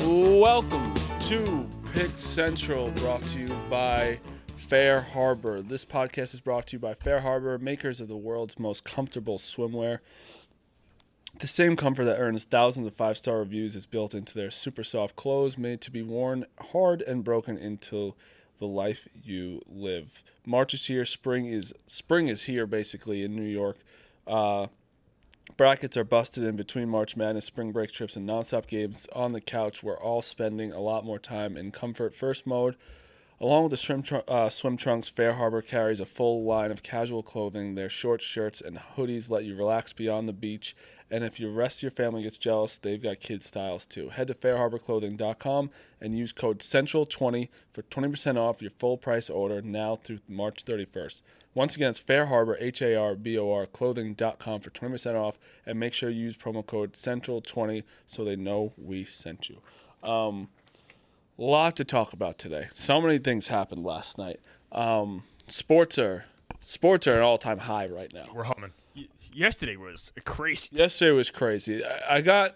Welcome to Pick Central, brought to you by Fair Harbor. This podcast is brought to you by Fair Harbor, makers of the world's most comfortable swimwear. The same comfort that earns thousands of five-star reviews is built into their super soft clothes, made to be worn hard and broken into the life you live. March is here. Spring is here, basically, in New York. Brackets are busted in between March Madness, spring break trips, and nonstop games on the couch. We're all spending a lot more time in comfort first mode. Along with the swim trunks, Fair Harbor carries a full line of casual clothing. Their short shirts and hoodies let you relax beyond the beach. And if the rest of your family gets jealous, they've got kids' styles too. Head to fairharborclothing.com and use code CENTRAL20 for 20% off your full price order now through March 31st. Once again, it's Fair Harbor, H-A-R-B-O-R, clothing.com for 20% off, and make sure you use promo code CENTRAL20 so they know we sent you. Lot to talk about today. So many things happened last night. Sports are an all-time high right now. We're humming. Yesterday was crazy. Yesterday was crazy. I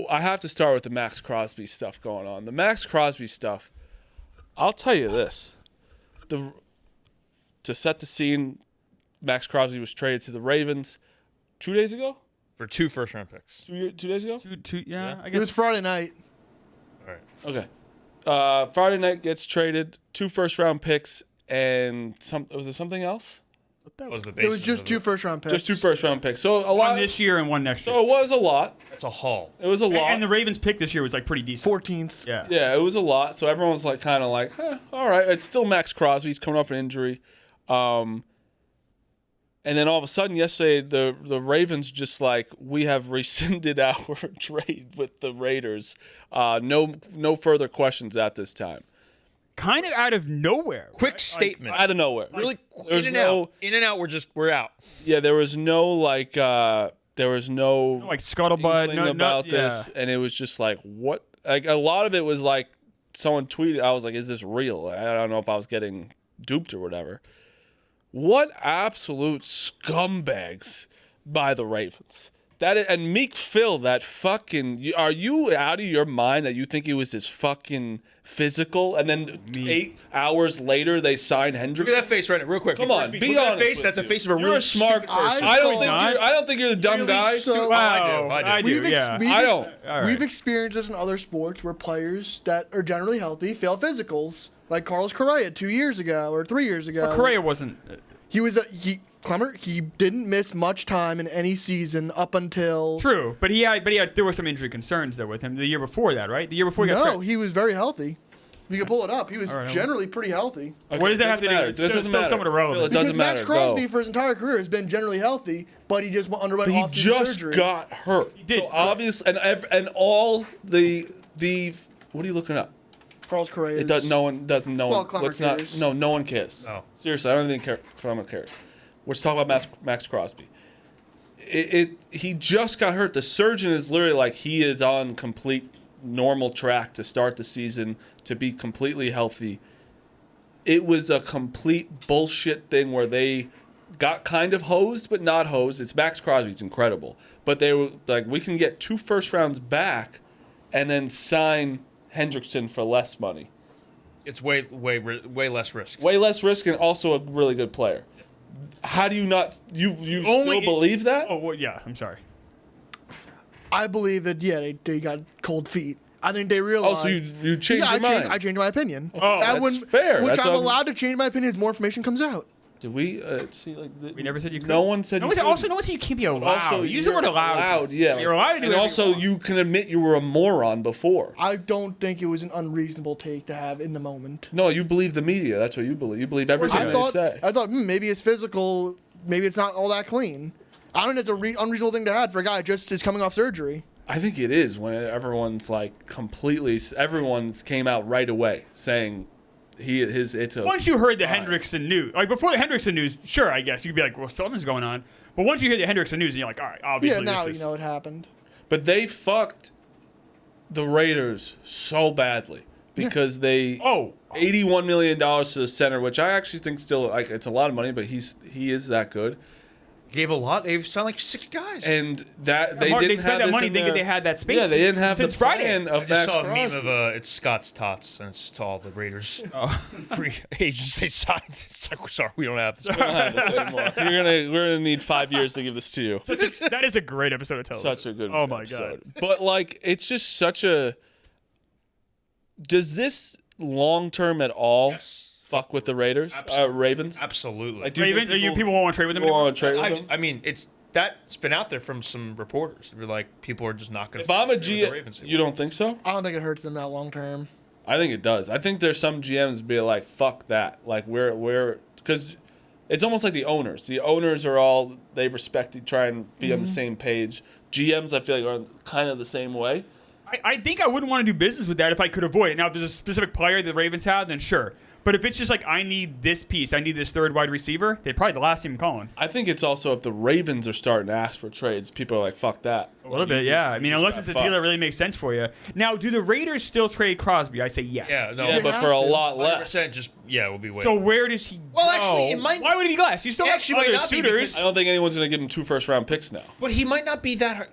have to start with the Max Crosby stuff going on. The Max Crosby stuff, I'll tell you this. To set the scene, Max Crosby was traded to the Ravens 2 days ago? For 2 first-round picks. 2 days ago? Yeah, I It guess. was Friday night. All right. Okay. Friday night gets traded, 2 first-round picks, and was there something else? That was the It basis. was just 2 first-round picks. Just 2 first-round picks. So a lot. One this year and one next year. So it was a lot. That's a haul. It was a lot. And the Ravens pick this year was like pretty decent. 14th. Yeah. Yeah, it was a lot. So everyone was like, kind of like, all right. It's still Max Crosby. He's coming off an injury. And then all of a sudden yesterday, the Ravens just like, we have rescinded our trade with the Raiders. No further questions at this time. Kind of out of nowhere. Quick statement. Out of nowhere. Really, There's in and out. In and out, we're out. Yeah, there was no like, there was no Like scuttlebutt. inkling about this, and it was just like, what? Like a lot of it was like, someone tweeted. I was like, is this real? I don't know if I was getting duped or whatever. What absolute scumbags by the Ravens. And Meek Phil, that fucking... Are you out of your mind that you think he was this fucking physical? And then 8 hours later, they signed Hendrickson? Look at that face right now, real quick. Come on, be Look at that honest face. with That's a you. face of a You're really a smart stupid person. person. I I don't think you're the dumb Really guy. so- Wow. I do. I don't. All right. We've experienced this in other sports where players that are generally healthy fail physicals, like Carlos Correa 2 years ago or 3 years ago. But Correa wasn't. He didn't miss much time in any season up until. True, but there were some injury concerns though with him the year before that, right? The year before he got No, traded. he was very healthy. You can pull it up. He was All right, generally pretty healthy. Okay, What does that have doesn't to do? matter. It's This still doesn't matter. somewhat irrelevant. Phil, it Because doesn't Max matter. Crosby Go. for his entire career has been generally healthy, but he just underwent He off-season just surgery. got hurt. did. So obviously, and all the what are you looking up? Carlos Correa. It does. No one doesn't know. Well, Clemmer cares. No one cares. No. Seriously, I don't think Clemmer cares. We're just talking about Max Crosby. He just got hurt. The surgeon is literally like, he is on complete normal track to start the season, to be completely healthy. It was a complete bullshit thing where they got kind of hosed, but not hosed. It's Max Crosby. It's incredible. But they were like, we can get 2 first rounds back and then sign Hendrickson for less money. It's way less risk. Way less risk and also a really good player. How do you not... You still believe that? Oh, well, yeah. I'm sorry. I believe that, they got cold feet. I think they realized... Oh, so you changed your mind? I changed my opinion. Oh, that's fair. Which That's I'm a- allowed to change my opinion as more information comes out. Did we see like... We never said you could. No one said you could. no one said you can't be allowed. Also, Use the word you're allowed. yeah. You're allowed to do And whatever also, you want. you can admit you were a moron before. I don't think it was an unreasonable take to have in the moment. No, you believe the media. That's what you believe. You believe everything they say. I thought maybe it's physical, maybe it's not all that clean. I don't think it's an unreasonable thing to have for a guy just is coming off surgery. I think it is when everyone's like completely... Everyone came out right away saying... It's a Once you heard the Hendrickson news, like before the Hendrickson news, sure, I guess you'd be like, well, something's going on. But once you hear the Hendrickson news, and you're like, all right, obviously Yeah, now this is. you know it happened. But they fucked the Raiders so badly because they $81 million to the center, which I actually think still, like, it's a lot of money, but he is that good. Gave a lot. They've signed like 6 guys. And that they Mark, didn't they spent have that this money in thinking their- they had that space. Yeah, they didn't have the since Friday. plan I of just Max saw a Crosby. meme of it's Scott's tots, and it's to all the Raiders. Oh. Free agents they signed. It's like, sorry, we don't have this. We don't have this anymore. We're gonna need 5 years to give this to you. That is a great episode of television. Such a good. Oh my episode. god. But like, it's just such a. Does this long term at all Yes. fuck with the Raiders, Ravens? Absolutely. Like, do you Raven, think people won't want to trade with them anymore? want to trade with them? I mean, that's been out there from some reporters. They're like, people are just not going If to. I'm a GM, you don't think so? I don't think it hurts them that long term. I think it does. I think there's some GMs be like, fuck that. Like we're because it's almost like the owners. The owners are all they respect, try and be on the same page. GMs, I feel like, are kind of the same way. I think I wouldn't want to do business with that if I could avoid it. Now, if there's a specific player the Ravens have, then sure. But if it's just like, I need this piece, I need this third wide receiver, they're probably the last team calling. I think it's also if the Ravens are starting to ask for trades, people are like, fuck that. A little bit, yeah. I mean, unless it's a deal that really makes sense for you. Now, do the Raiders still trade Crosby? I say yes. Yeah, no. Yeah, They but have for a to. lot less. 100% just we'll be waiting. So where does he Well, go? actually, it might- Why would he be last? You still It have actually might other not be suitors. I don't think anyone's going to give him 2 first-round picks now. but he might not be that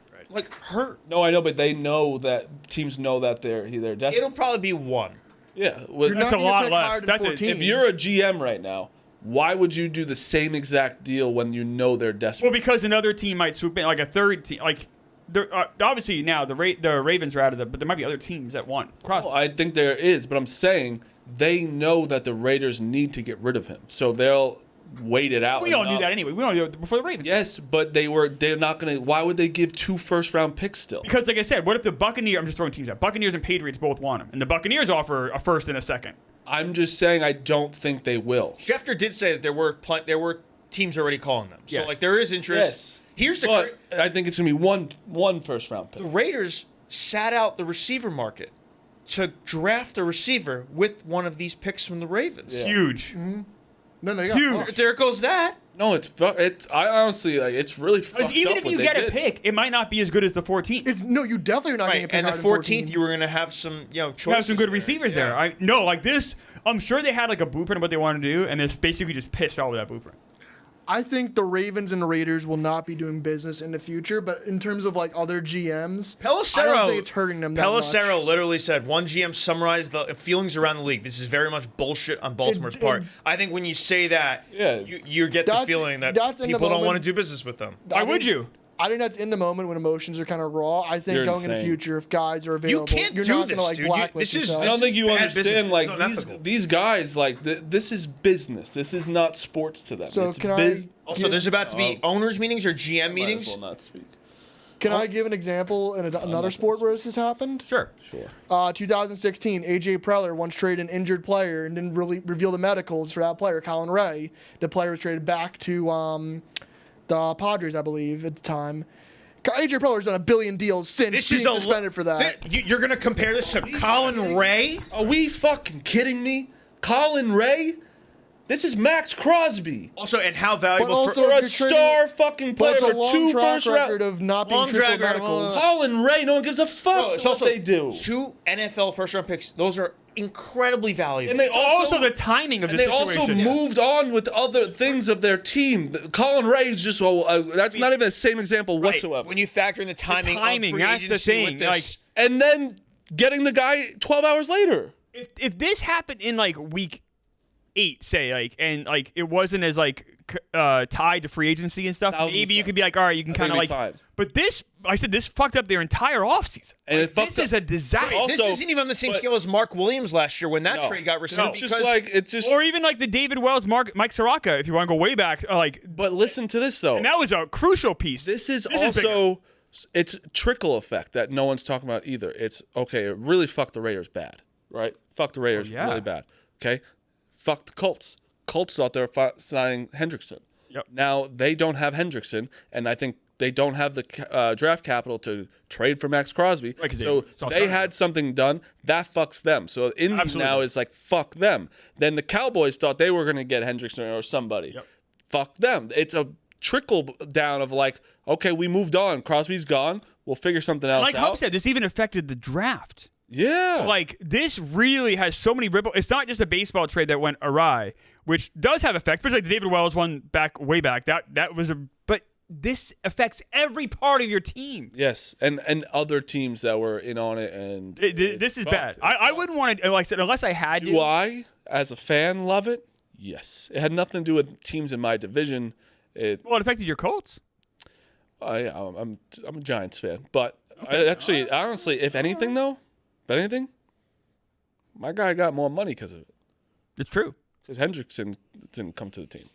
hurt. No, I know, but they know that teams know that they're desperate. It'll probably be 1. Yeah, well, You're That's not a gonna lot pick less. higher than That's it. 14. if you're a GM right now, why would you do the same exact deal when you know they're desperate? Well, because another team might swoop in, like a third team. Like, obviously now the Ravens are out of it, but there might be other teams that want Crosby. Well, I think there is, but I'm saying they know that the Raiders need to get rid of him, so they'll wait it out. We and all knew not- that anyway. We all knew it before the Ravens. Yes, but they're not going to. Why would they give 2 first-round picks still? Because, like I said, what if the Buccaneers? I'm just throwing teams out. Buccaneers and Patriots both want him, and the Buccaneers offer a first and a second. I'm just saying I don't think they will. Schefter did say that there were teams already calling them. So, Yes. like, there is interest. Yes. Here's the But I think it's going to be one first-round pick. The Raiders sat out the receiver market to draft a receiver with one of these picks from the Ravens. Yeah. Huge. Then they got Huge. fucked. There goes that. No, I honestly like it's really fucked Even up if what you they get a did. pick, it might not be as good as the 14th. No, you definitely are not Right. going to pick And the higher than 14th, you were going to have some, choices. You have some good there. receivers Yeah. there. Like this. I'm sure they had like a blueprint of what they wanted to do, and they're basically just pissed all over that blueprint. I think the Ravens and the Raiders will not be doing business in the future, but in terms of like other GMs, I don't think it's hurting them that much. Pelissero literally said one GM summarized the feelings around the league. This is very much bullshit on Baltimore's part. I think when you say that, Yeah. you get the That's- feeling that that's in the people don't want moment. to do business with them. Why would you? I think that's in the moment when emotions are kind of raw. I think You're going in the insane. future, if guys are available, can't you're do not this, gonna like dude. blacklist This is- yourself. I don't think you bad understand. business. Like It's these unethical. these guys, like this is business. This is not sports to them. So it's can Also, there's about to be owners meetings or GM Might as meetings. well not speak. Can I give an example in another sport where this has happened? Sure. Sure. 2016, AJ Preller once traded an injured player and didn't really reveal the medicals for that player, Colin Ray. The player was traded back to the Padres, I believe, at the time. AJ Preller's done a billion deals since This being is a suspended for that. You're going to compare this to Colin Ray? Are we fucking kidding me? Colin Ray? This is Max Crosby. Also, and how But valuable also, For if a you're trading- star fucking player Plus a for long 2 track first record round. of not being Long truthful track record, medicals. Colin Ray, no one gives a fuck it's what also they do. 2 NFL first-round picks. Those are incredibly valuable. And they Also, the timing of And the they also situation. moved on with other things of their team. Colin Ray is just that's not even the same example Right. whatsoever. When you factor in the timing, of free that's the agency thing. with this, And then getting the guy 12 hours later. If this happened in like week 8, say, like, and like it wasn't as like tied to free agency and stuff, 1000%. maybe you could be like, all right, you can I think kind of like. it'd be fine. But this, I said, this fucked up their entire offseason. And Like, it fucked this is up- a disaster. Also- this isn't even on the same but- scale as Mark Williams last year when that No. trade got rescinded. It's because just like it's just. Or even like the David Wells, Mike Soraka, if you want to go way back, like, But listen to this though. and that was a crucial piece. This is bigger. also it's trickle effect that no one's talking about either. It's okay. It really fucked the Raiders bad, right? Fuck the Raiders yeah. really bad. Okay, fuck the Colts. Colts thought they were signing Hendrickson. Yep. Now they don't have Hendrickson, and I think they don't have the draft capital to trade for Max Crosby. Right, 'cause so they they had something done that fucks them. So Indy Absolutely. now is like fuck them. Then the Cowboys thought they were going to get Hendrickson or somebody. Yep. Fuck them. It's a trickle down of like, okay, we moved on. Crosby's gone. We'll figure something else Like out. Hope said, this even affected the draft. Yeah. Like, this really has so many ripple. It's not just a baseball trade that went awry, which does have effects. Especially like the David Wells one way back. That was a. But this affects every part of your team. Yes, and other teams that were in on it, and This is bad. I wouldn't want to, like I said, unless I had to. Do I, as a fan, love it? Yes. It had nothing to do with teams in my division. Well, it affected your Colts. Yeah, I'm a Giants fan, but honestly, if anything, my guy got more money because of it. It's true. Because Hendrickson didn't come to the team.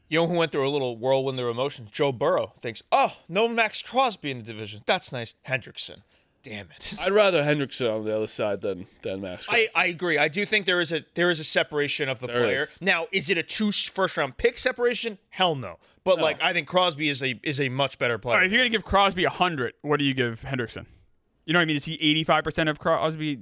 You know who went through a little whirlwind of emotion? Joe Burrow thinks, oh, no Max Crosby in the division. That's nice. Hendrickson. Damn it. I'd rather Hendrickson on the other side than Max Crosby. I agree. I do think there is a separation of the There player. is. Now, is it a 2 first-round pick separation? Hell no. But No. I think Crosby is a much better player. All right, if you're gonna give Crosby 100, what do you give Hendrickson? You know what I mean? Is he 85% of Crosby?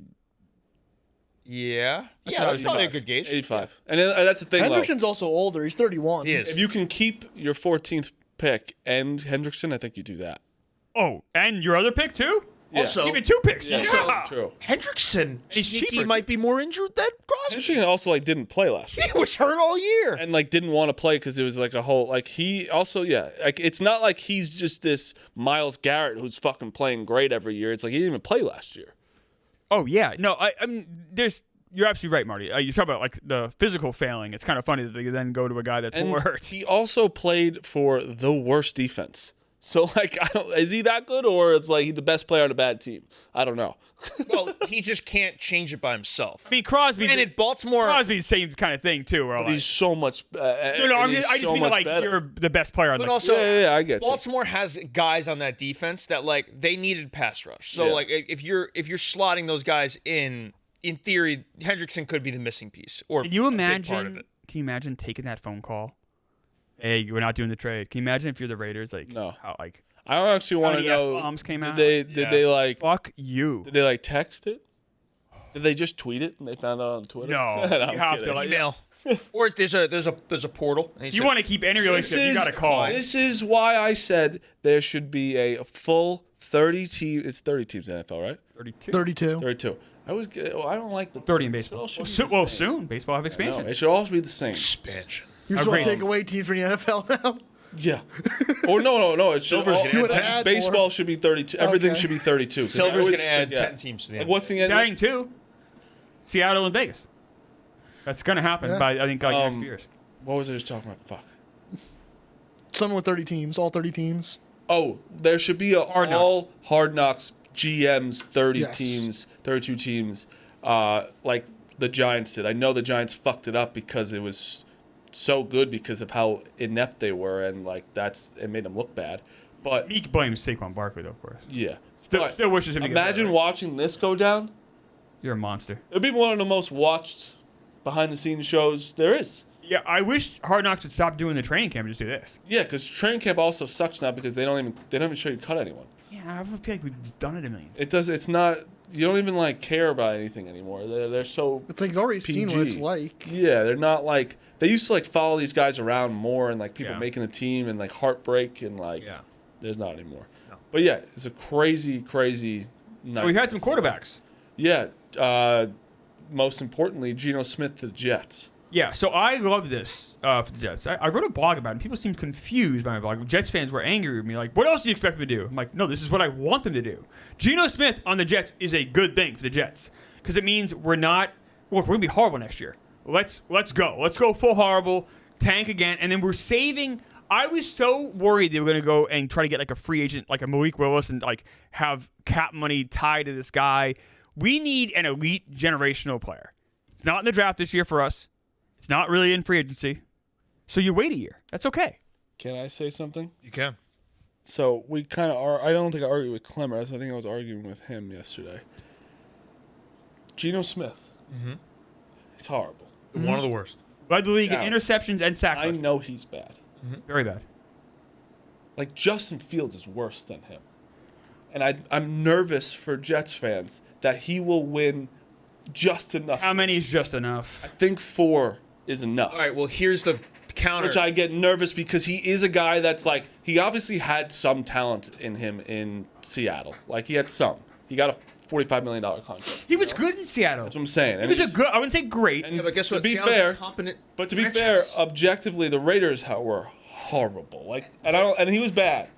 Yeah. what Yeah, I that's was probably a thinking. good gauge. 85. And then, that's the thing, though. Hendrickson's also older. He's 31. He is. If you can keep your 14th pick and Hendrickson, I think you do that. Oh, and your other pick too? Yeah. Also, Give me 2 picks. Yeah, Yeah. true. Hendrickson, He's sneaky, cheaper. might be more injured than Crosby. Hendrickson also didn't play last year. He was hurt all year. And didn't want to play because it was a whole he also it's not like he's just this Myles Garrett who's fucking playing great every year. It's like he didn't even play last year. Oh yeah. No, I mean, you're absolutely right, Marty. You talk about the physical failing. It's kind of funny that they then go to a guy that's And more hurt. he also played for the worst defense. So is he that good, or it's like he's the best player on a bad team? I don't know. Well, he just can't change it by himself. I mean, Crosby's Baltimore. Crosby's the same kind of thing too. Where He's so much. no, I just mean better. you're the best player on But the. also, Yeah, I get you. Baltimore has guys on that defense that they needed pass rush. So Yeah. if you're slotting those guys in theory, Hendrickson could be the missing piece or Can you a big part of imagine? it. Can you imagine taking that phone call? Hey, we're not doing the trade. Can you imagine if you're the Raiders? No. How I don't actually want to many know. F-bombs came out? Did they fuck you? Did they text it? Did they just tweet it and they found out on Twitter? No, I'm you have kidding. to Email. Or there's a portal. And he You said, want to keep any relationship? You got to call. This is why I said there should be a full 30 team. It's 30 teams in the NFL, right? 32. 32. 32. I don't like the 30 in baseball. It all should Well, be the same. soon baseball have expansion. No, it should all be the same. expansion. You just want to Agreed. take away teams from the NFL now? Yeah. Or no. It should Silver's all, gonna You would add baseball more. should be 32. Everything Okay. should be 32. 'cause I Silver's always going to add forget. 10 teams to the Like, end. what's the end? Adding 2. Seattle and Vegas. That's gonna happen Yeah. by I think next few years. What was I just talking about? Fuck. Someone with 30 teams, all 30 teams. Oh, there should be a Hard Knocks. all Hard Knocks GMs, 30 Yes. teams, 32 teams, like the Giants did. I know the Giants fucked it up because it was so good because of how inept they were, and it made them look bad. But Meek blames Saquon Barkley, though, of course. yeah, Still But wishes him to get imagine better. watching this go down. You're a monster. It'd be one of the most watched behind the scenes shows there is. Yeah, I wish Hard Knocks would stop doing the training camp and just do this. Yeah, because training camp also sucks now because they don't even show you cut anyone. Yeah, I feel like we've done it a million. It does. It's not. You don't even care about anything anymore. They're so. It's like you've already seen what it's PG. like. Yeah, they're not like they used to follow these guys around more and people Yeah. making the team and heartbreak and Yeah. there's not anymore. No. But yeah, it's a crazy night. We've had some quarterbacks. Yeah. Most importantly, Geno Smith to the Jets. Yeah, so I love this for the Jets. I wrote a blog about it, and people seemed confused by my blog. Jets fans were angry with me, like, what else do you expect me to do? I'm like, no, this is what I want them to do. Geno Smith on the Jets is a good thing for the Jets because it means we're going to be horrible next year. Let's go. Let's go full horrible, tank again, and then we're saving. I was so worried they were going to go and try to get a free agent, like a Malik Willis, and have cap money tied to this guy. We need an elite generational player. It's not in the draft this year for us. It's not really in free agency. So you wait a year. That's okay. Can I say something? You can. So we kind of are. I don't think I argued with Clemmer. I think I was arguing with him yesterday. Geno Smith. Mm-hmm. He's horrible. One of the worst. Led the league Now, in interceptions and sacks. I know he's bad. Very bad. Justin Fields is worse than him. And I'm nervous for Jets fans that he will win just enough. How many is just enough? I think 4 is enough. All right, well, here's the counter. Which I get nervous because he is a guy that's he obviously had some talent in him in Seattle. He had some. He got a $45 million contract. He was good in Seattle. That's what I'm saying. He was a good. I wouldn't say great. And Yeah, but guess to what? be Seattle's fair, a competent but to be fair, franchise. objectively, the Raiders were horrible. And he was bad.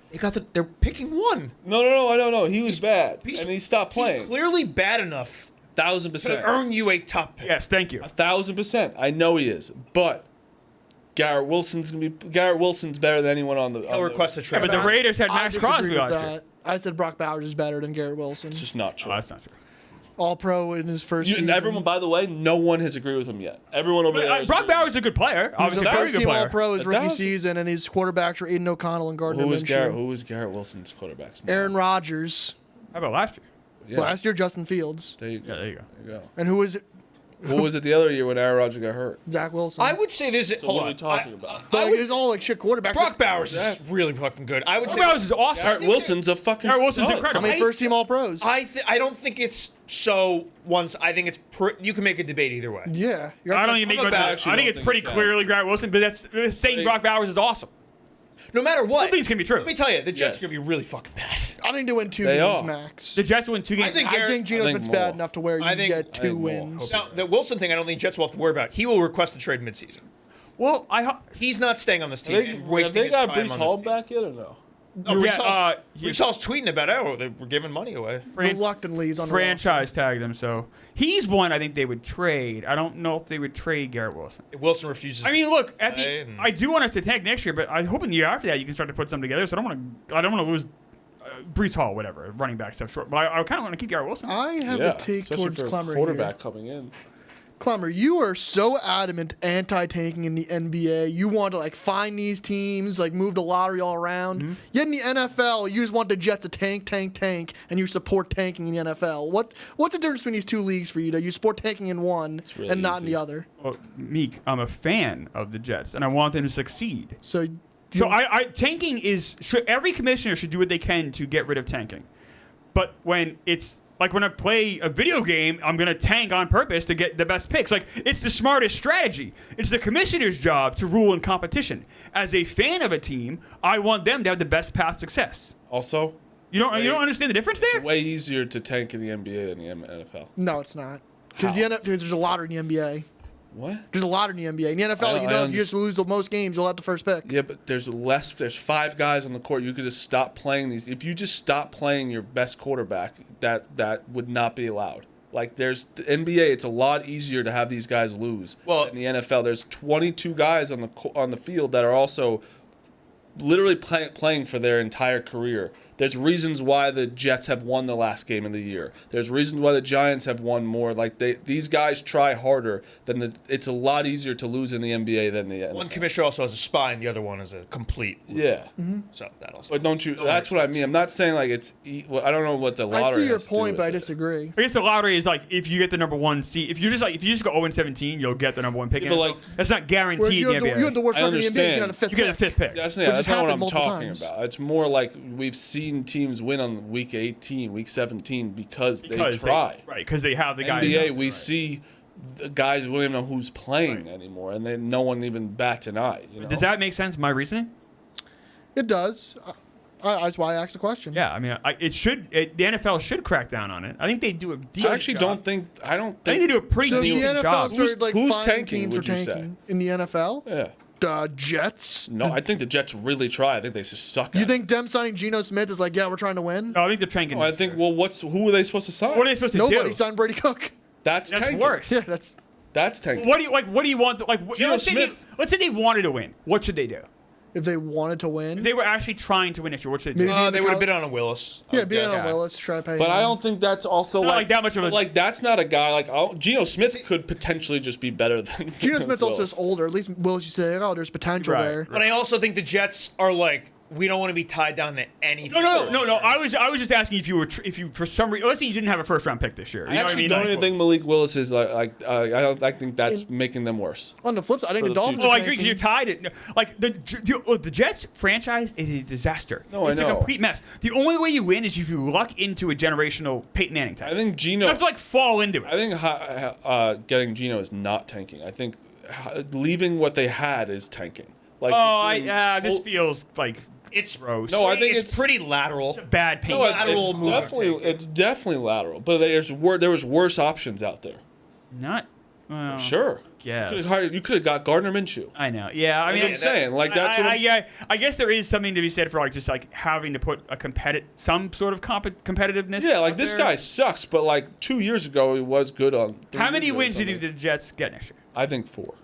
They're picking one. No, I don't know. He was bad, and he stopped He's playing. clearly bad enough to 1,000%. earn you a top pick. Yes, thank you. 1,000%. I know he is, but Garrett Wilson's better than anyone on the. He'll request a trade. But the Raiders had I Max disagree Crosby with last that. year. I said Brock Bowers is better than Garrett Wilson. It's just not true. Oh, that's not true. All pro in his first season. And everyone, by the way, no one has agreed with him yet. Everyone over there. Brock Bowers is a good player. He was Obviously, a a very first good team All player. pro his rookie 1,000. season, and his quarterbacks were Aiden O'Connell and Gardner Who was Minshew. Garrett Wilson's quarterbacks? Aaron Rodgers. How about last year? Yeah. Last year, Justin Fields. There you go. Yeah, there you go. There you go. And who was it? What was it the other year when Aaron Rodgers got hurt? Zach Wilson. I would say this. So hold what on. are we talking about? But I like, would- it was all like shit quarterbacks. Brock Bowers is really fucking good. I would Brock say Bowers is awesome. Garrett Wilson's a fucking. Garrett Wilson's stud. incredible. How many I first team th- All pros? I don't think it's so. I think it's. You can make a debate either way. Yeah. I don't even think I'm about about- that. actually I think don't it's think pretty you can. clearly Garrett Wilson, but that's saying Brock Bowers is awesome. No matter what, I think it's gonna be true. let me tell you, the Jets Yes. are gonna be really fucking bad. I think they win 2 They games are. max. The Jets win 2 games. I think I think Geno I think Smith's more. bad enough to where you I can think- get I 2 think more. wins. Now, the Wilson thing, I don't think Jets will have to worry about. He will request a trade midseason. well, He's not staying on this team and Have wasting they his got prime Brees on Hall this team. back yet or no? Oh, Brees Yeah, Hall's- he- Brees Hall's tweeting about, they were giving money away. Reluctantly, he's on the franchise tagged him, so he's one I think they would trade. I don't know if they would trade Garrett Wilson. If Wilson refuses. I mean, look, at Hey, the and- I do want us to tank next year, but I hope in the year after that you can start to put something together. So I don't want to lose Brees Hall, whatever, running back stuff short. But I kind of want to keep Garrett Wilson. I have Yeah, a take especially towards for a Clemmer quarterback here. coming in. Clemmer, you are so adamant anti-tanking in the NBA. You want to like find these teams, like move the lottery all around. Mm-hmm. Yet in the NFL, you just want the Jets to tank, and you support tanking in the NFL. What's the difference between these two leagues for you? That you support tanking in one really and not in easy. the other. Well, Meek, I'm a fan of the Jets, and I want them to succeed. So, So tanking every commissioner should do what they can to get rid of tanking. But when it's like when I play a video game, I'm gonna tank on purpose to get the best picks. Like it's the smartest strategy. It's the commissioner's job to rule in competition. As a fan of a team, I want them to have the best path to success. Also, You don't understand the difference there? it's way easier to tank in the NBA than the NFL. no, it's not. Because there's a lottery in the NBA. What? There's a lottery in the NBA. In the NFL, I if you just lose the most games, you'll have the first pick. Yeah, but there's 5 guys on the court. You could just stop playing these. If you just stop playing your best quarterback, that would not be allowed. Like the NBA, it's a lot easier to have these guys lose. Well- in the NFL, there's 22 guys on the field that are also literally playing for their entire career. There's reasons why the Jets have won the last game of the year. There's reasons why the Giants have won more. Like these guys try harder than it's a lot easier to lose in the NBA than the NFL. One commissioner also has a spy, and the other one is a complete. Yeah. So that also. But don't you? That's what I mean. I'm not saying like well, I don't know what the lottery. I see your has to do point, with but I it. disagree. I guess the lottery is like if you get the number 1 seed. If you just go 0-17, you'll get the number 1 pick. Yeah, but, like- that's not Whereas guaranteed you in have, the the, NBA. you have the worst I record in the NBA, you understand. get a fifth You get a 5th pick. That's Which not has what happened I'm multiple talking times. about. It's more like we've seen teams win on week 18, week 17 because they try. Right, because they have the guys. NBA, out we there, see the guys we don't even know who's playing anymore, and then no one even bats an eye. You know? Does that make sense? My reasoning? It does. That's why I asked the question. Yeah, I mean, the NFL should crack down on it. I think they do a decent I actually job. don't think. I don't I think they think. do a pretty So the decent NFL job. started like Who's finding tanking, teams would are you say? tanking in the NFL. Yeah. The Jets. No, I think the Jets really try. I think they just suck. You at think them signing Geno Smith is like, yeah, we're trying to win? No, I think they're tanking. it. I think. Well, who are they supposed to sign? What are they supposed to Nobody do? signed Brady Cook. That's That's tanking. worse. Yeah, that's. That's tanking. What do you want? Like, Geno Smith. let's say they wanted to win. What should they do? If they wanted to win. If they were actually trying to win next year, what should they do? Maybe- They would have been on a Willis. I yeah, would being guess. on Willis, try to pay But him. I don't think that's also It's not like that much of a- but, like that's not a guy like Geno Smith could potentially just be better than Geno Smith's also Willis. just older. At least Willis, you say, oh, there's potential Right, there. right. But I also think the Jets are like, we don't want to be tied down to anything. No. I was just asking if you for some reason, let's say you didn't have a first round pick this year. You I know what I actually mean? don't Like- even think Malik Willis is I think that's making them worse. On the flip side, I think For the the Dolphins. future. Oh, are I agree because tanking. you're tied. Like the Jets franchise is a disaster. No, I it's a know. complete mess. The only way you win is if you luck into a generational Peyton Manning type. I think Geno. You have to like fall into it. I think getting Geno is not tanking. I think leaving what they had is tanking. Like Oh, just doing- this well, feels like It's gross. No, I think it's pretty lateral. Bad paint. No, lateral move. it's definitely lateral, but there was worse options out there. Not. Well, Sure. Yes. You could have got Gardner Minshew. I know. Yeah, I That's mean, what I'm saying. Like that's what I'm yeah, I guess there is something to be said for like just like having to put some sort of competitiveness. Yeah, like out this there. guy sucks, but like 2 years ago he was good on. How many wins do you think the Jets get next year? I think 4.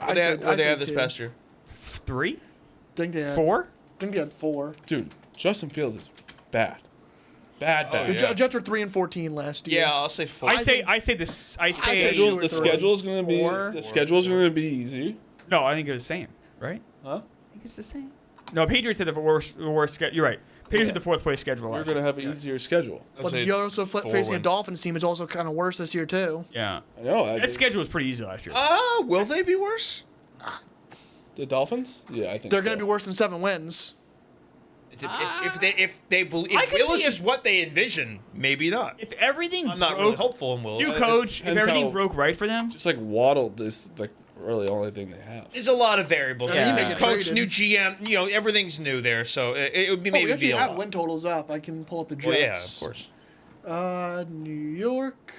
What they have this past year? 3, I think they had 4. I think they had 4. Dude, Justin Fields is bad. Bad. Oh, The yeah. Jets were 3-14 last year. Yeah, I'll say 4. I say say two or The three. schedule's gonna be Four. the schedule's gonna be easy. No, I think it's the same, right? Huh? I think it's the same. No, Patriots had the worst schedule. You're right. Patriots had the 4th place schedule. You're last gonna year. have an easier schedule. But you're also facing a Dolphins team. It's also kind of worse this year too. Yeah. I know. That schedule was pretty easy last year. Will they be worse? The Dolphins? Yeah, I think They're so. going to be worse than 7 wins. If they believe I could Willis see is what they envision, maybe not. If everything I'm not broke, really hopeful in Willis. new It coach, if depends everything how- broke right for them, Just like Waddle is like really the only thing they have. There's a lot of variables. Yeah. He may get Coach, traded. new GM, everything new there, so it would be Oh, we maybe actually be a have lot. win totals up. I can pull up the Jets. Well, yeah, of course. New York.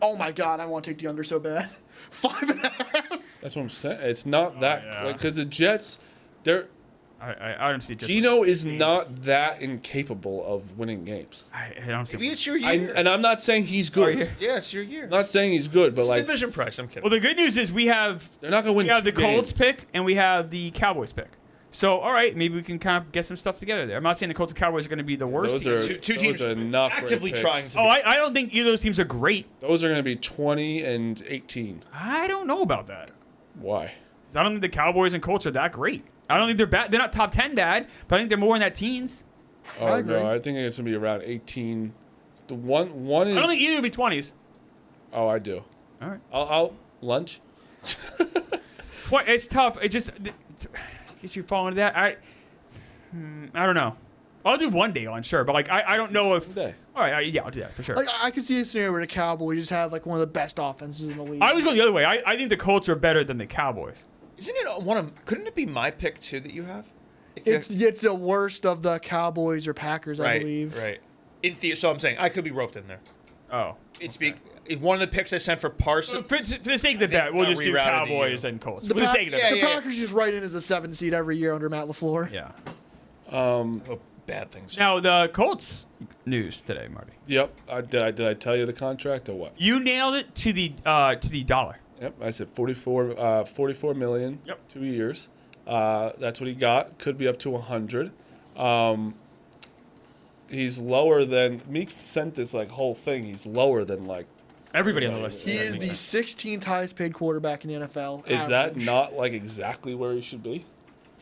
Oh my God, I want to take the under so bad. 5.5. That's what I'm saying. It's not that yeah. because the Jets, they're I don't see just. Gino is not that incapable of winning games. I don't see. Maybe it's your year. And I'm not saying he's Are good. you? Yeah, it's your year. I'm not saying he's good, but It's like division price. I'm kidding. Well, the good news is we have they're not gonna win. the two Colts games. pick and we have the Cowboys pick. So, all right, maybe we can kind of get some stuff together there. I'm not saying the Colts and Cowboys are going to be the worst. Those teams. are Two those teams are not great actively picks. trying to. Oh, I don't think either of those teams are great. Those are going to be 20 and 18. I don't know about that. Why? 'Cause I don't think the Cowboys and Colts are that great. I don't think they're bad. They're not top 10 bad, but I think they're more in that teens. Oh I agree. no, I think it's going to be around 18. The one is. I don't think either would be 20s. Oh, I do. All right. I'll lunch. It's tough. I guess you fall into that. I don't know. I'll do one day on, sure, but like I don't know if. Day. All right, yeah, I'll do that for sure. Like I could see a scenario where the Cowboys just have like one of the best offenses in the league. I was going the other way. I think the Colts are better than the Cowboys. Isn't it one of? Couldn't it be my pick too that you have? It's the worst of the Cowboys or Packers, I right, believe. right. So I'm saying I could be roped in there. Oh. It's one of the picks I sent for Parsons. For the sake of the bet, we'll got just do rerouted to Cowboys you. and Colts. The, For the sake of the bet. the yeah. Packers just right in as the 7th seed every year under Matt LaFleur. Yeah. Oh, bad things. Now, the Colts news today, Marty. Yep. Did I tell you the contract or what? You nailed it to the dollar. Yep. I said 44 million. Yep. 2 years. That's what he got. Could be up to 100. He's lower than Meek sent this like whole thing. He's lower than like. Everybody on the list. He is the 16th highest paid quarterback in the NFL. Is that average. not like exactly where he should be?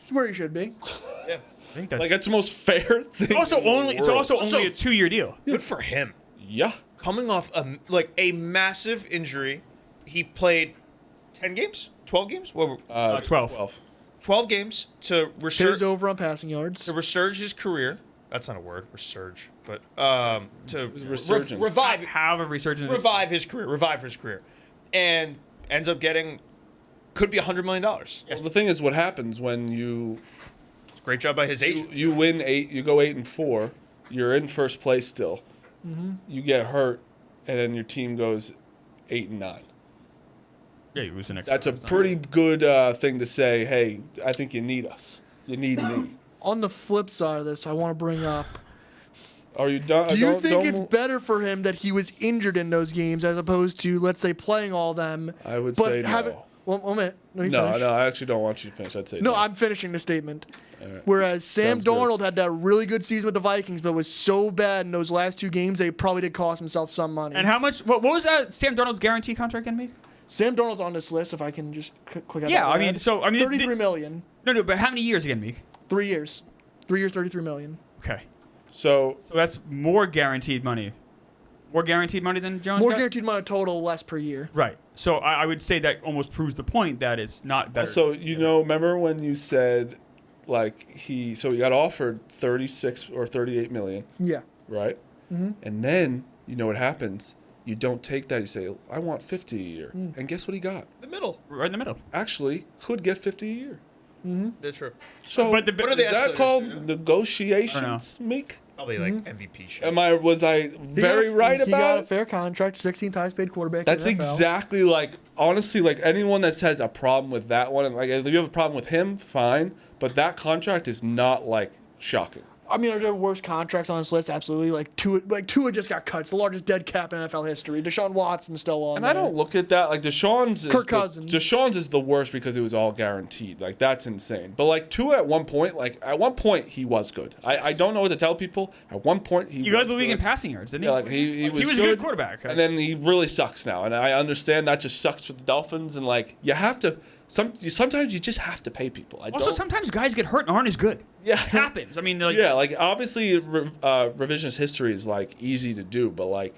It's where he should be? Yeah. I think that's Like that's the most fair thing. also in the only. It's world. also only a 2-year deal. Good for him. Yeah. Coming off a massive injury, he played 10 games, 12 games, 12. 12 games to His resurge over on passing yards. his career. That's not a word, resurge, but to resurgence. revive Have a resurgence. revive his career, and ends up getting could be $100 million. Yes. Well, the thing is, what happens when you Great job by his agent. you win 8, you go 8-4, you're in first place still. You get hurt, and then your team goes 8-9. Yeah, he was the next. That's a pretty good thing to say. Hey, I think you need us. You need me. On the flip side of this, I want to bring up, Are you done? do you think it's better for him that he was injured in those games as opposed to, let's say, playing all of them? I would but say have no. One minute. Let me No, finish. no, I actually don't want you to finish. I'd say No, I'm finishing the statement. All right. Whereas Sam Sounds good. Darnold had that really good season with the Vikings, but was so bad in those last 2 games, they probably did cost himself some money. And how much? What was that? Sam Darnold's guarantee contract going to be? Sam Darnold's on this list, if I can just click on Yeah, that I mean, ad. so I mean, 33 million. No, but how many years again, Meek? 3 years. 3 years, 33 million. Okay, So so that's more guaranteed money. More guaranteed money than Jones. More got? guaranteed money total, less per year. Right. So I would say that almost proves the point that it's not better. also, remember when you said, like he got offered 36 or 38 million, Yeah. right? Mm-hmm. And then you know what happens? You don't take that. You say, I want 50 a year. And guess what he got? The middle. right in the middle. Actually, could get 50 a year. They're true. So, But What are the is that escalators, called do you know? negotiations, Meek? Probably like MVP shit. Was I very right He got about a it? fair contract, 16th highest paid quarterback. That's in the NFL. exactly like, honestly, like anyone that has a problem with that one, like if you have a problem with him, fine. But that contract is not like shocking. I mean, are there worse contracts on this list? Absolutely. Like Tua just got cut. It's the largest dead cap in NFL history. Deshaun Watson's still on. And there. I don't look at that like Deshaun's. Kirk Cousins. Deshaun's is the worst because it was all guaranteed. Like that's insane. But like Tua at one point, he was good. I don't know what to tell people. At one point he. You was led the league in good. passing yards, didn't he? Yeah, like he was. He was a good quarterback. And then he really sucks now. And I understand that just sucks for the Dolphins. And like you have to. Sometimes you just have to pay people. Also, sometimes guys get hurt and aren't as good. Yeah. It happens. I mean, like, Yeah, like obviously revisionist history is like easy to do, but like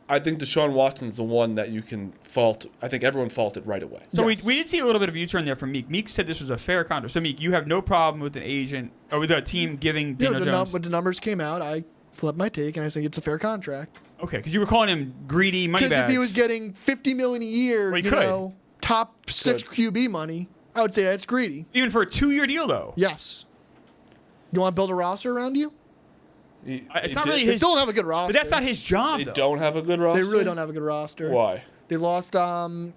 I think Deshaun Watson's the one that you can fault. I think everyone faulted right away. So Yes. we did see a little bit of U-turn there from Meek. Meek said this was a fair contract. So Meek, you have no problem with an agent or with a team giving Yeah, Daniel Jones. when the numbers came out, I flipped my take and I think it's a fair contract. Okay, because you were calling him greedy money Because bags. if he was getting $50 million a year, Well, he you could. know, top 6 QB money, I would say that's greedy. Even for a 2-year deal, though. Yes. You want to build a roster around you? It's not really They his. still don't have a good roster. But that's not his job, They though. don't have a good roster. They really don't have a good roster. Why? They lost Michael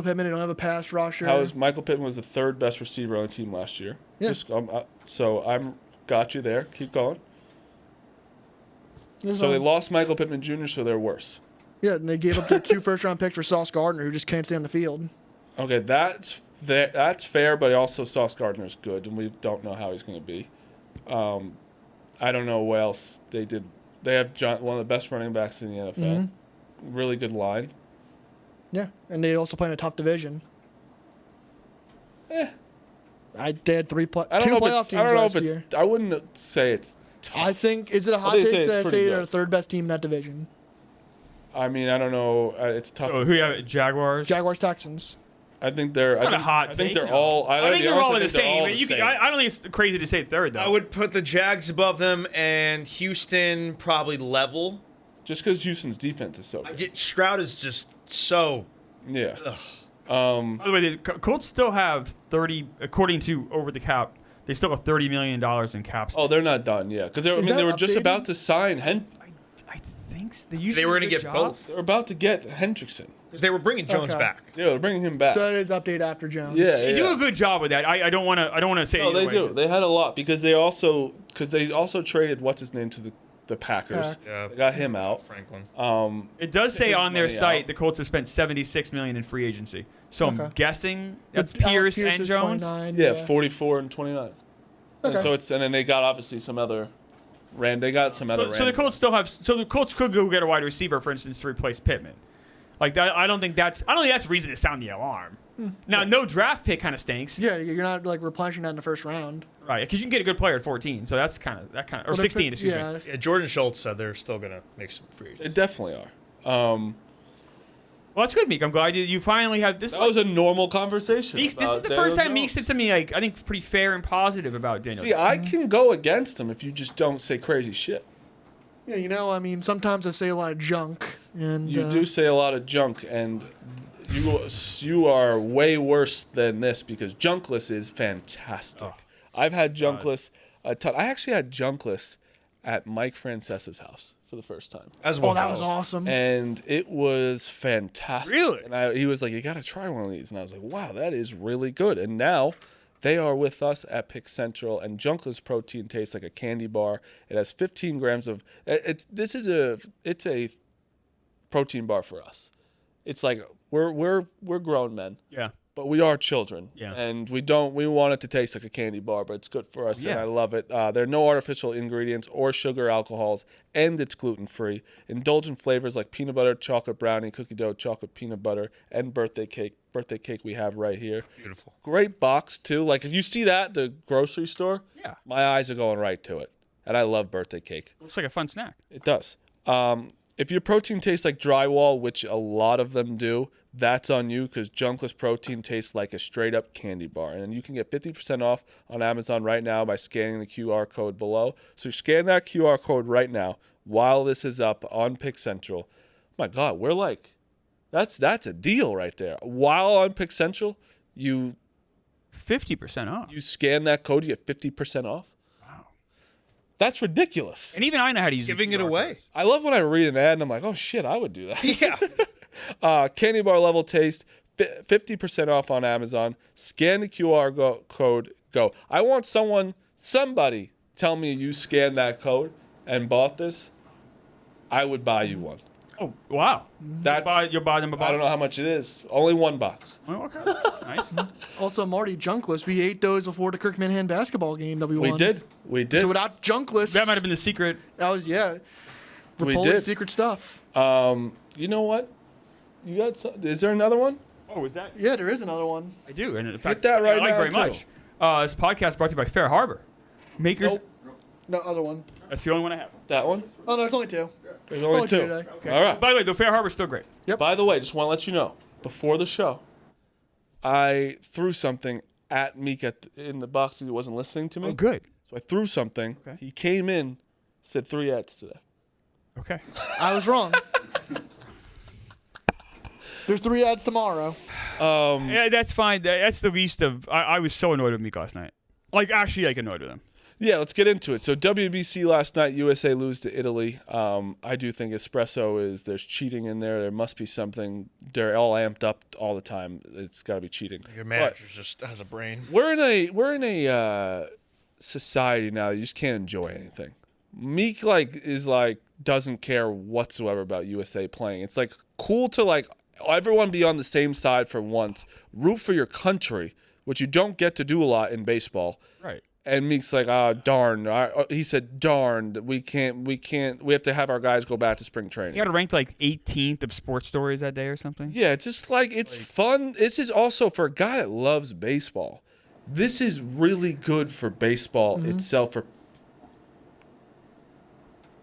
Pittman. They don't have a pass rusher. Michael Pittman was the third best receiver on the team last year. Yeah. So got you there. Keep going. There's, So they lost Michael Pittman Jr., so they're worse. Yeah, and they gave up their 2 first-round picks for Sauce Gardner, who just can't stay on the field. Okay, that's fair, but also Sauce Gardner's good, and we don't know how he's going to be. I don't know what else they did. They have one of the best running backs in the NFL. Mm-hmm. Really good line. Yeah, and they also play in a tough division. Eh. They had 2 playoff teams last year. I wouldn't say it's tough. I think, is it a hot think take it's that I pretty say good. they're the third best team in that division? I mean, I don't know. It's tough. So who you have? Jaguars? Jaguars, Texans. I think they're. It's not a hot I think take, they're no. all. I think they're all the honestly think they're all same. the same. I don't think it's crazy to say third, though. I would put the Jags above them and Houston probably level. Just because Houston's defense is so good. Stroud is just so. Yeah. By the way, the Colts still have 30, according to Over the Cap, they still have $30 million in cap space. Oh, they're not done yet. Because they that were just updated? about to sign I think they usually They were do a going to good get job. both. They're about to get Hendrickson. Because they were bringing Jones Okay. back. Yeah, they're bringing him back. So it is update after Jones. Yeah, They do a good job with that. I don't want to say. No, either they way. do. They had a lot because they also traded what's his name to the Packers. Pack. Yeah. They got him out. Franklin. It does say Takes on their money site out. the Colts have spent $76 million in free agency. So I'm Okay. guessing that's Alec Pierce and is Jones. 29, Yeah, 44 and 29. And Okay. so and then they got obviously some other They got some other. So the Colts still have. So the Colts could go get a wide receiver, for instance, to replace Pittman. Like that, I don't think that's reason to sound the alarm. Now, no draft pick kind of stinks, Yeah, you're not like replenishing that in the first round. right? Because you can get a good player at 14. So that's kind of or Well, they're 16. Excuse me. yeah. Yeah, Jordan Schultz said they're still going to make some free agents. They definitely are. Well, that's good, Meek. I'm glad you finally have this. That was a normal conversation. Meek, this about is the Daniel first time Meek Jones. said something like I think pretty fair and positive about Daniel. See, I can go against him if you just don't say crazy shit. Yeah, I mean, sometimes I say a lot of junk, and You do say a lot of junk, and you are way worse than this because Junkless is fantastic. I've had Junkless a ton. I actually had Junkless at Mike Francesa's house for the first time. As Oh, well. that was awesome. And it was fantastic. Really? And he was like, you got to try one of these. And I was like, wow, that is really good. And now they are with us at Pick Central. And Junkless protein tastes like a candy bar. It has 15 grams of it's a protein bar for us. It's like we're grown men. Yeah. But we are children, Yeah. and we want it to taste like a candy bar, but it's good for us, and Yeah. I love it. There are no artificial ingredients or sugar alcohols, and it's gluten-free. Indulgent flavors like peanut butter, chocolate brownie, cookie dough, chocolate peanut butter, and birthday cake. Birthday cake we have right here. Beautiful. Great box, too. Like, if you see that at the grocery store, Yeah. my eyes are going right to it, and I love birthday cake. Looks like a fun snack. It does. If your protein tastes like drywall, which a lot of them do, that's on you because Junkless protein tastes like a straight-up candy bar. And you can get 50% off on Amazon right now by scanning the QR code below. So scan that QR code right now while this is up on Pick Central. My God, we're like, that's a deal right there. While on Pick Central, you 50% off. You scan that code, you get 50% off. Wow. That's ridiculous. And even I know how to use Giving the it QR away. codes. I love when I read an ad and I'm like, oh shit, I would do that. Yeah. Candy bar level taste, 50% off on Amazon. Scan the QR code, go. I want somebody tell me you scanned that code and bought this. I would buy you one. Oh, wow. You'll buy them a box? I don't know how much it is. Only one box. Oh, okay. Nice. Also, Marty, Junkless. We ate those before the Kirk Minahan basketball game that we won. We did. So without Junkless, That might have been the secret. that was We Rapoli's did. secret stuff. You know what? You got is there another one? Oh, is that? Yeah, there is another one. I do. And in fact, that right I like now, very too. much. This podcast brought to you by Fair Harbor. Makers. Nope. No, other one. That's the only one I have. That one? Oh, no, it's only two. There's only Only two two. today. Okay. All right. By the way, the Fair Harbor's still great. By the way, just want to let you know, before the show, I threw something at Meek in the box. He wasn't listening to me. Oh, good. So I threw something. Okay. He came in, said 3 ads today. Okay. I was wrong. There's 3 ads tomorrow. Yeah, that's fine. That's the least of. I was so annoyed with Meek last night. Like, actually, like, annoyed with him. Yeah, let's get into it. So WBC last night, USA lose to Italy. I do think espresso there's cheating in there. There must be something. They're all amped up all the time. It's got to be cheating. Your manager just has a brain. We're in a society now that you just can't enjoy anything. Meek doesn't care whatsoever about USA playing. It's like cool to everyone be on the same side for once. Root for your country, which you don't get to do a lot in baseball. Right. And Meek's like, darn. He said, darn, we have to have our guys go back to spring training. He got ranked like 18th of sports stories that day or something. Yeah, it's just it's fun. This is also for a guy that loves baseball. This is really good for baseball itself.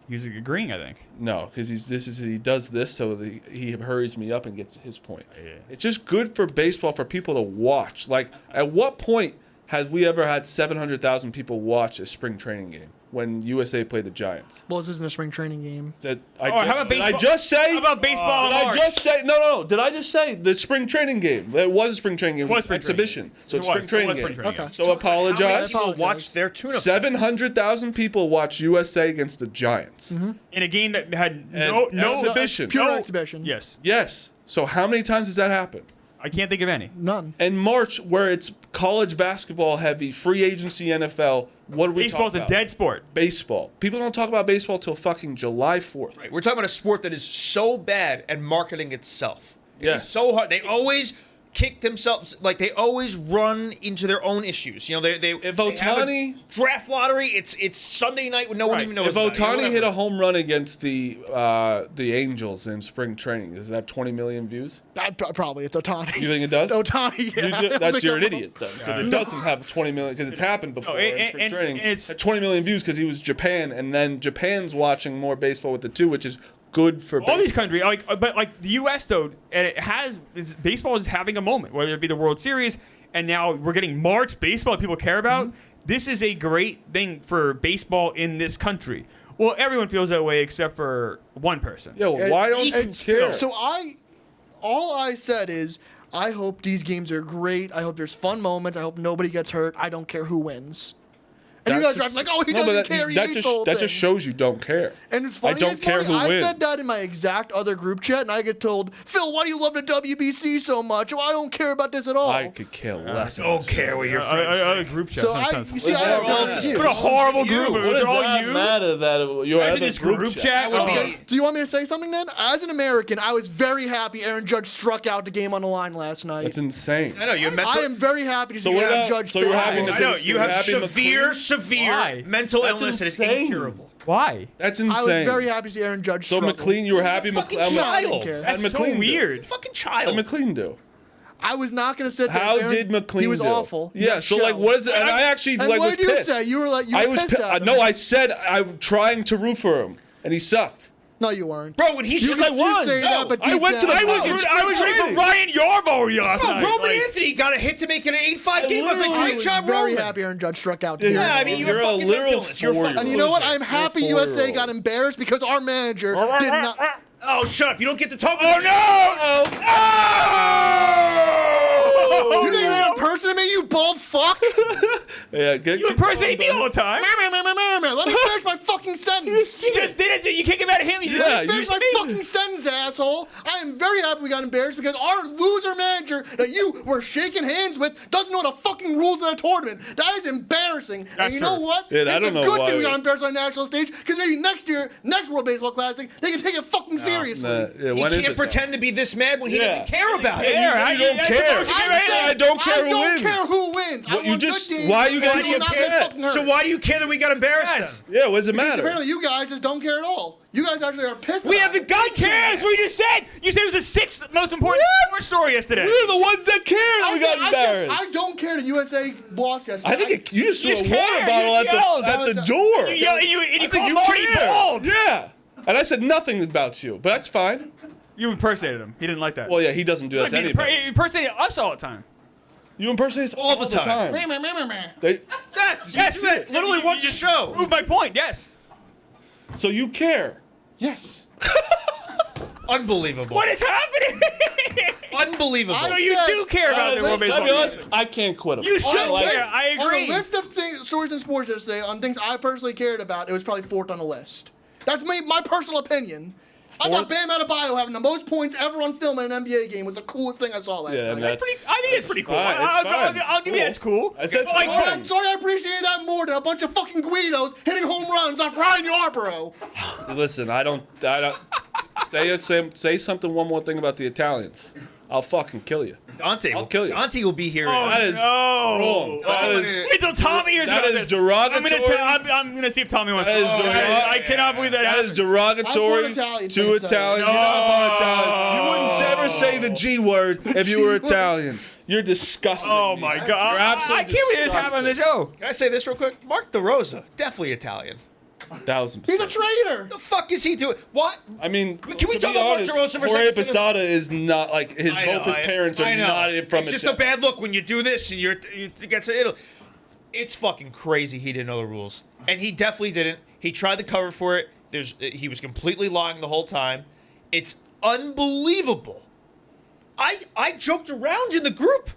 He's agreeing, I think. No, because he does this so he hurries me up and gets his point. Yeah. It's just good for baseball for people to watch. Like, at what point have we ever had 700,000 people watch a spring training game when USA played the Giants? Well, this isn't a spring training game. Did how about I baseball? just say? How about baseball? Did I just say? No. Did I just say the spring training game? It was a spring training game. It was spring exhibition. training. So It it's was. spring training It was game. spring training Okay. game. So How apologize. many people watch their tune-up? 700,000 people watch USA against the Giants. In a game that had And no exhibition. Pure No. exhibition. Yes. Yes. So how many times does that happen? I can't think of any. None. In March, where it's college basketball heavy, free agency NFL, what are we Baseball's talking a about? dead sport. Baseball. People don't talk about baseball till fucking July 4th. Right. We're talking about a sport that is so bad at marketing itself. Yes. It's so hard. They always kick themselves, they always run into their own issues. You know, they If they have a Ohtani- draft lottery, it's Sunday night when no one Right. even knows. If about it, Ohtani hit whatever. a home run against the Angels in spring training, does it have 20 million views? Probably. It's Ohtani. You think it does? Ohtani, yeah. You're an idiot then, because it doesn't have 20 million. Because it's happened before in spring training. it's- Had 20 million views because he was Japan, and then Japan's watching more baseball with the two, which is good for All these baseball. countries, but the U.S. though, baseball is having a moment, whether it be the World Series, and now we're getting March baseball that people care about. This is a great thing for baseball in this country. Well, everyone feels that way except for one person. Yeah, well, why don't you And care? So all I said is, I hope these games are great. I hope there's fun moments. I hope nobody gets hurt. I don't care who wins. And you guys are like, oh, he doesn't care. He hates the whole that thing. just shows you don't care. And it's funny. I don't care who I wins. said that in my exact other group chat, and I get told, Phil, why do you love the WBC so much? Well, I don't care about this at all. I could care less. Don't care what your friends I think. group chat. So sometimes. you see, What I does don't that care matter? about you. What a horrible You. group. What It was does all that you. matter that you Imagine have a this group chat. would Oh, be- Do you want me to say something then? As an American, I was very happy Aaron Judge struck out the game on the line last night. That's insane. I know you I am very happy to see what Aaron about- Judge so you're throw happy out. to I know You're you have happy severe Why? mental That's illness that is insane. incurable. Why? That's insane. I was very happy to see Aaron Judge So struggle. McLean, you were happy. fucking McLean, I didn't child. care. That's so McLean do? weird. Fucking What child. did McLean do? I was not going to sit there. How Aaron, did McLean He was do? awful. He Yeah. had So shell. like, what is it? And I actually And was what did you pissed. say? You were like, I was pissed at him. no. I said I'm trying to root for him, and he sucked. No, you weren't. Bro, when he's You just just- you say that, but I deep went to down- the I was ready for Ryan Yarbrough last Bro, night. Roman Like, Anthony got a hit to make it an 8-5 game. I was like, I great was job, very Roman. happy Aaron Judge struck out. Yeah, I mean, You're you're a fucking literal ridiculous. You're a fucking And you know what? loser. I'm happy You're a USA 4-year-old. got embarrassed because our manager did not. Oh, shut up. You don't get to talk oh about no! You think I made it on purpose listen to me, you bald fuck. Yeah, You impersonate me all the time. Let me finish my fucking sentence. You just did it. You can't get mad at him. You just Yeah, Finish my fucking sentence, asshole. I am very happy we got embarrassed because our loser manager that you were shaking hands with doesn't know the fucking rules of the tournament. That is embarrassing. That's and you know true. what? Yeah, I it's don't a know good why thing we we- got embarrassed on the national stage because maybe next year, next World Baseball Classic, they can take it fucking seriously. He can't pretend to be this mad when he doesn't care about it. care. You don't care. I don't care who wins. I don't care who wins. I What, you want just- good games. why you and guys I will not get upset? fucking hurt. So why do you care that we got embarrassed Yes. then? Yeah, what does it Because matter? apparently you guys just don't care at all. You guys actually are pissed. We about haven't it. got Who cares? What you just said. You said it was the sixth most important sports story yesterday. We're the ones that care that we got embarrassed. I don't care that USA lost yesterday. I think you just threw You a just water care. bottle You at yelled. the door. You yell, and you I think call you Marty care. bald. Yeah. And I said nothing about you, but that's fine. You impersonated him. He didn't like that. Well, yeah, he doesn't do that to He anybody. impersonated us all the time. You impersonate us all the time. They, Yes, Literally once a show. Prove my point. Yes. so you care. Yes. Unbelievable. What is happening? Unbelievable. So you do care about the World I'll Baseball be honest, Classic. I can't quit him. You should I like- care. I On agree. the list of stories in sports yesterday, on things I personally cared about, it was probably fourth on the list. That's my personal opinion. I thought Bam Adebayo having the most points ever on film in an NBA game was the coolest thing I saw last Yeah, night. and that's I think it's pretty cool. fine. It's fine. I'll give you that. It's cool. I said it's Like, fine. I'm sorry I appreciate that more than a bunch of fucking Guidos hitting home runs off Ryan Yarborough. Listen, I don't say something one more thing about the Italians. I'll fucking kill you. I'll kill you. Dante will be here. That is wrong. That is Wait till Tommy hears that about is this. derogatory. I'm gonna see if Tommy wants That is to. I cannot believe that. That is happened. derogatory I'm Italian, to thanks, Italian. No. You're not part Italian. You wouldn't ever say the G word if you were Italian. You're disgusting. Oh me. my You're god! absolutely I can't believe this happened on the show. Can I say this real quick? Mark DeRosa, definitely Italian. 1000%. He's a traitor. The fuck is he doing? What? I mean, Can we to talk be about honest, DeRosa for a Jorge second? Posada is not like his. I know, Both his parents are I know. not from It's just Italy. a bad look when you do this and you get to Italy. It's fucking crazy. He didn't know the rules, and he definitely didn't. He tried to cover for it. He was completely lying the whole time. It's unbelievable. I joked around in the group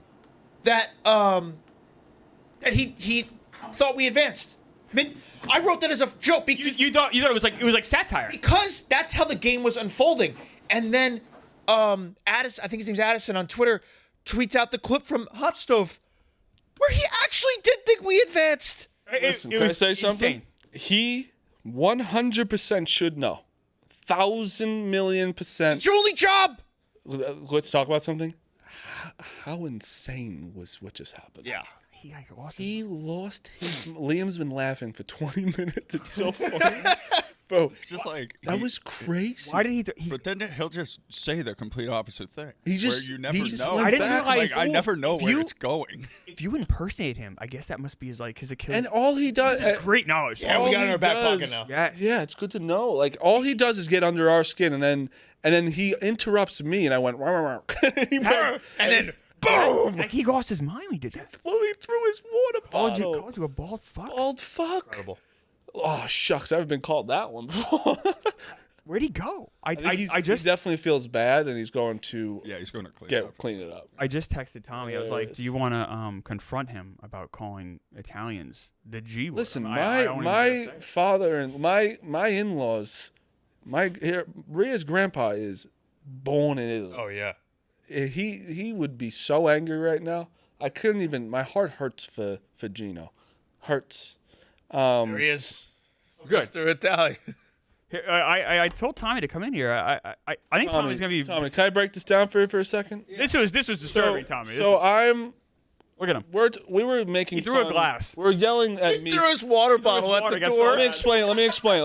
that he thought we advanced. I wrote that as a joke because You thought it was like satire. because that's how the game was unfolding. And then Addison, I think his name's Addison on Twitter, tweets out the clip from Hot Stove where he actually did think we advanced. Listen, It can I was say something? insane. He 100% should know. 1,000,000,000%. It's your only job. Let's talk about something. How insane was what just happened? Yeah. He lost his. Liam's been laughing for 20 minutes. It's so funny. Bro, It's just like that was crazy. Why did he? But then he'll just say the complete opposite thing. He just- where you never he just know. went I didn't back realize- Like I never know if where you- it's going. If you impersonate him, I guess that must be his Achilles. And all he does. This is great knowledge. Yeah, we all got it in he our back pocket does- now. Yeah. Yeah, it's good to know. Like all he does is get under our skin, and then he interrupts me, and I went. Wah, wah, wah. He went- And then boom. Like he lost his mind when he did that. fully threw his water Called bottle. you a bald fuck. Bald fuck. Incredible. Oh shucks, I haven't been called that one before. Where'd he go? I think he definitely feels bad, and he's going to Yeah, he's going to clean it up. clean it up. I just texted Tommy. I was like, Yes. "Do you want to confront him about calling Italians the G word?" Listen, I don't even know what to my say. father and my in-laws, Rhea's grandpa is born in Italy. Oh yeah. He would be so angry right now. I couldn't even. My heart hurts for Gino, hurts. There he is. Good. Mr. Italian. Here, I told Tommy to come in here. I think Tommy's gonna be. Tommy, can I break this down for you for a second? This was disturbing, Tommy. This So is- look at him. we were making. He threw a fun. glass. We're yelling at me. Threw his water bottle at water the against door. Let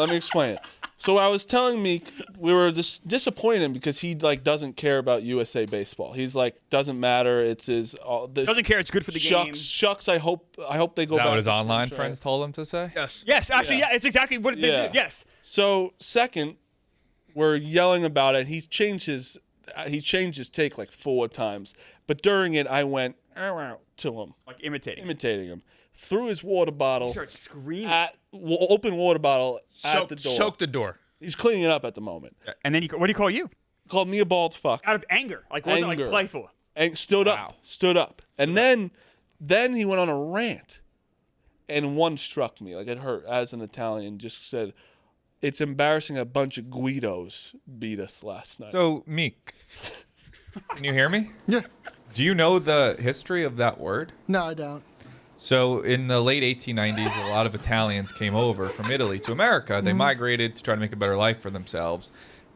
me explain it. So I was telling Meek, we were just disappointed because he doesn't care about USA baseball. He's like, doesn't matter. It's his. Doesn't care. It's good for the game. Shucks. I hope they go Is that back. what his to online spring friends training. told him to say? Yes. Yes, actually, yeah, it's exactly what it is. Yes. So second, we're yelling about it. He changed his take like 4 times, but during it, I went "Ow, ow," to him, Like imitating him. Threw his water bottle Start screaming. open water bottle at the door. Soak the door. He's cleaning it up at the moment. And then what do you call you? Called me a bald fuck. Out of anger. Like wasn't Anger. like playful. And stood up. And then Then he went on a rant, and one struck me. Like, it hurt as an Italian. Just said, it's embarrassing a bunch of Guidos beat us last night. So, Meek, can you hear me? Yeah. Do you know the history of that word? No, I don't. So in the late 1890s, a lot of Italians came over from Italy to America. They migrated to try to make a better life for themselves.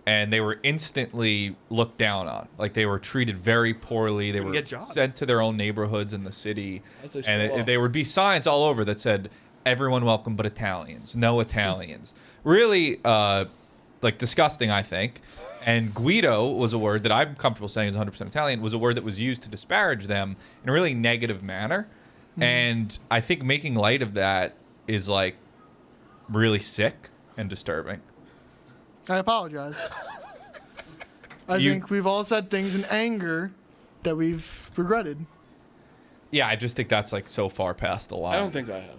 And they were instantly looked down on. Like, they were treated very poorly. They were get jobs. sent to their own neighborhoods in the city. As they And still are. there would be signs all over that said, everyone welcome but Italians. No Italians. Really, like, disgusting, I think. And Guido was a word that I'm comfortable saying is 100% Italian, was a word that was used to disparage them in a really negative manner. And I think making light of that is, like, really sick and disturbing. I apologize. I think we've all said things in anger that we've regretted. Yeah, I just think that's, like, so far past the line. I don't think I have.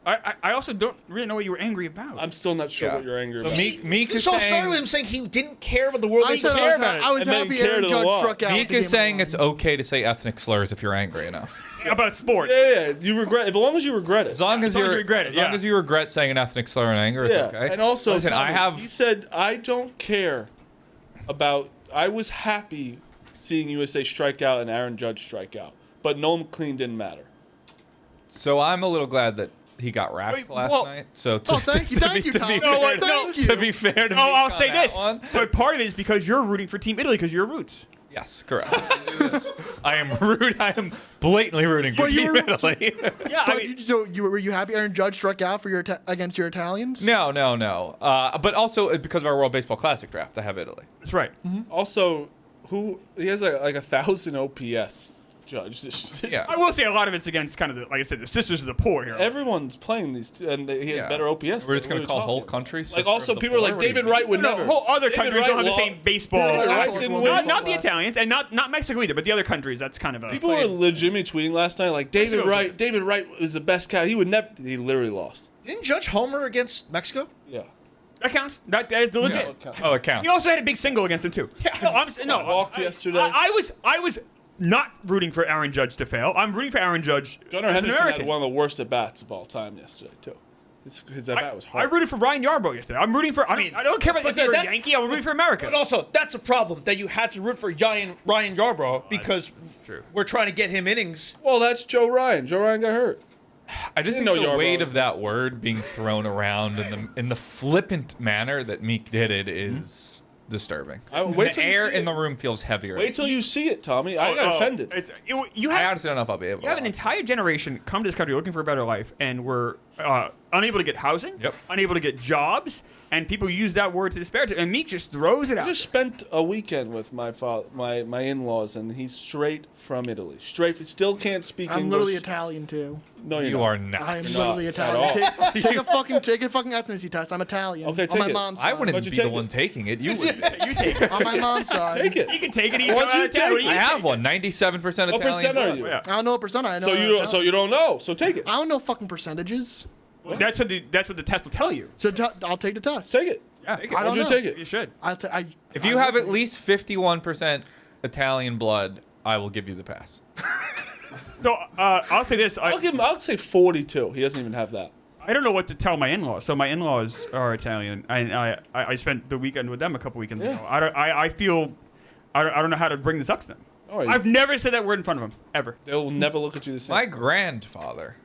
I also don't really know what you were angry about. I'm still not sure Yeah. what you're angry So about. Meek This is all started with saying, him saying he didn't care about the world. I He said cared I about it. was And then happy he cared Aaron a Judge lot. struck out. Meek the is game saying won. it's okay to say ethnic slurs if you're angry enough. About sports. Yeah, you regret as long as you regret it. As long as long as you're you regret it, as long yeah. as you regret saying an ethnic slur in anger, it's Yeah, okay. and also, listen, He said, I don't care about. I was happy seeing USA strike out and Aaron Judge strike out, but Noam Clean didn't matter. So I'm a little glad that he got wrapped Wait, last well- night. So Oh, thank you, Tommy. Thank you. To be fair to Oh, Meek I'll on say that this. one. But part of it is because you're rooting for Team Italy because you're roots. Yes, correct. I am blatantly rooting for But you Team were- Italy. Yeah, I But mean, were you happy Aaron Judge struck out for your against your Italians? No. But also because of our World Baseball Classic draft, I have Italy. that's right. Also, he has like 1,000 OPS. Judge. Yeah. I will say a lot of it's against kind of, like I said, the sisters of the poor here. Everyone's playing these, and he has Yeah. better OPS. We're just than gonna we call were whole talking countries about. Like, sister also, of the people are poor? like, What do you David mean? Wright would No, never. whole other David countries Wright don't have the lo- same baseball. David Wright Not didn't the win. Not the Italians, and not Mexico either, but the other countries. That's kind of a. People were legitimately tweeting last night, like, David Mexico's Wright was the best cat. He would never. He literally lost. Didn't Judge homer against Mexico? Yeah. That counts. That's legit. Oh, it counts. He also had a big single against him too. Yeah. No, Walked yesterday. I was not rooting for Aaron Judge to fail. I'm rooting for Aaron Judge Gunnar as an Henderson American. had one of the worst at bats of all time yesterday too. His at bat was I hard. rooted for Ryan Yarbrough yesterday. I'm rooting for. I mean, I don't care about but if you're a that's- Yankee. I'm rooting for America. But also, that's a problem that you had to root for Ryan Yarbrough because true. we're trying to get him innings. Well, that's Joe Ryan. Joe Ryan got hurt. I just Didn't think know the Yarbrough weight was of that word being thrown around in the flippant manner that Meek did it is disturbing. Wait till The you air see in it. the room feels heavier. Wait till you see it, Tommy. I got offended. You I have, honestly don't know if I'll be able to. you have an entire generation come to this country looking for a better life, and we're unable to get housing, Yep. unable to get jobs, and people use that word to disparage it. And Meek just throws it I out. just spent a weekend with my in-laws, and he's straight from Italy. Straight. Still can't speak I'm English. literally Italian too. No, you're You not. are not. I am You're literally not Italian. at all. Take a fucking ethnicity test. I'm Italian. Okay, on take my it. mom's I side. wouldn't Why'd be you the take one it? taking it. You would. You take it. On my mom's side. Take it. You can take it. Either. Why don't you take it? I have one. 97% What Italian. percent are blood. you? Yeah. I don't know what percent I know. So you don't know. So take it. I don't know fucking percentages. That's what the test will tell you. So I'll take the test. Take it. Yeah, I Why'd don't you know. take it? you should. If you have at least 51% Italian blood, I will give you the pass. So I'll say this. I'll say 42. He doesn't even have that. I don't know what to tell my in-laws. So my in-laws are Italian, and I spent the weekend with them a couple weekends Yeah. ago. I feel I don't know how to bring this up to them. All right. I've never said that word in front of them ever. They'll never look at you the same. My grandfather,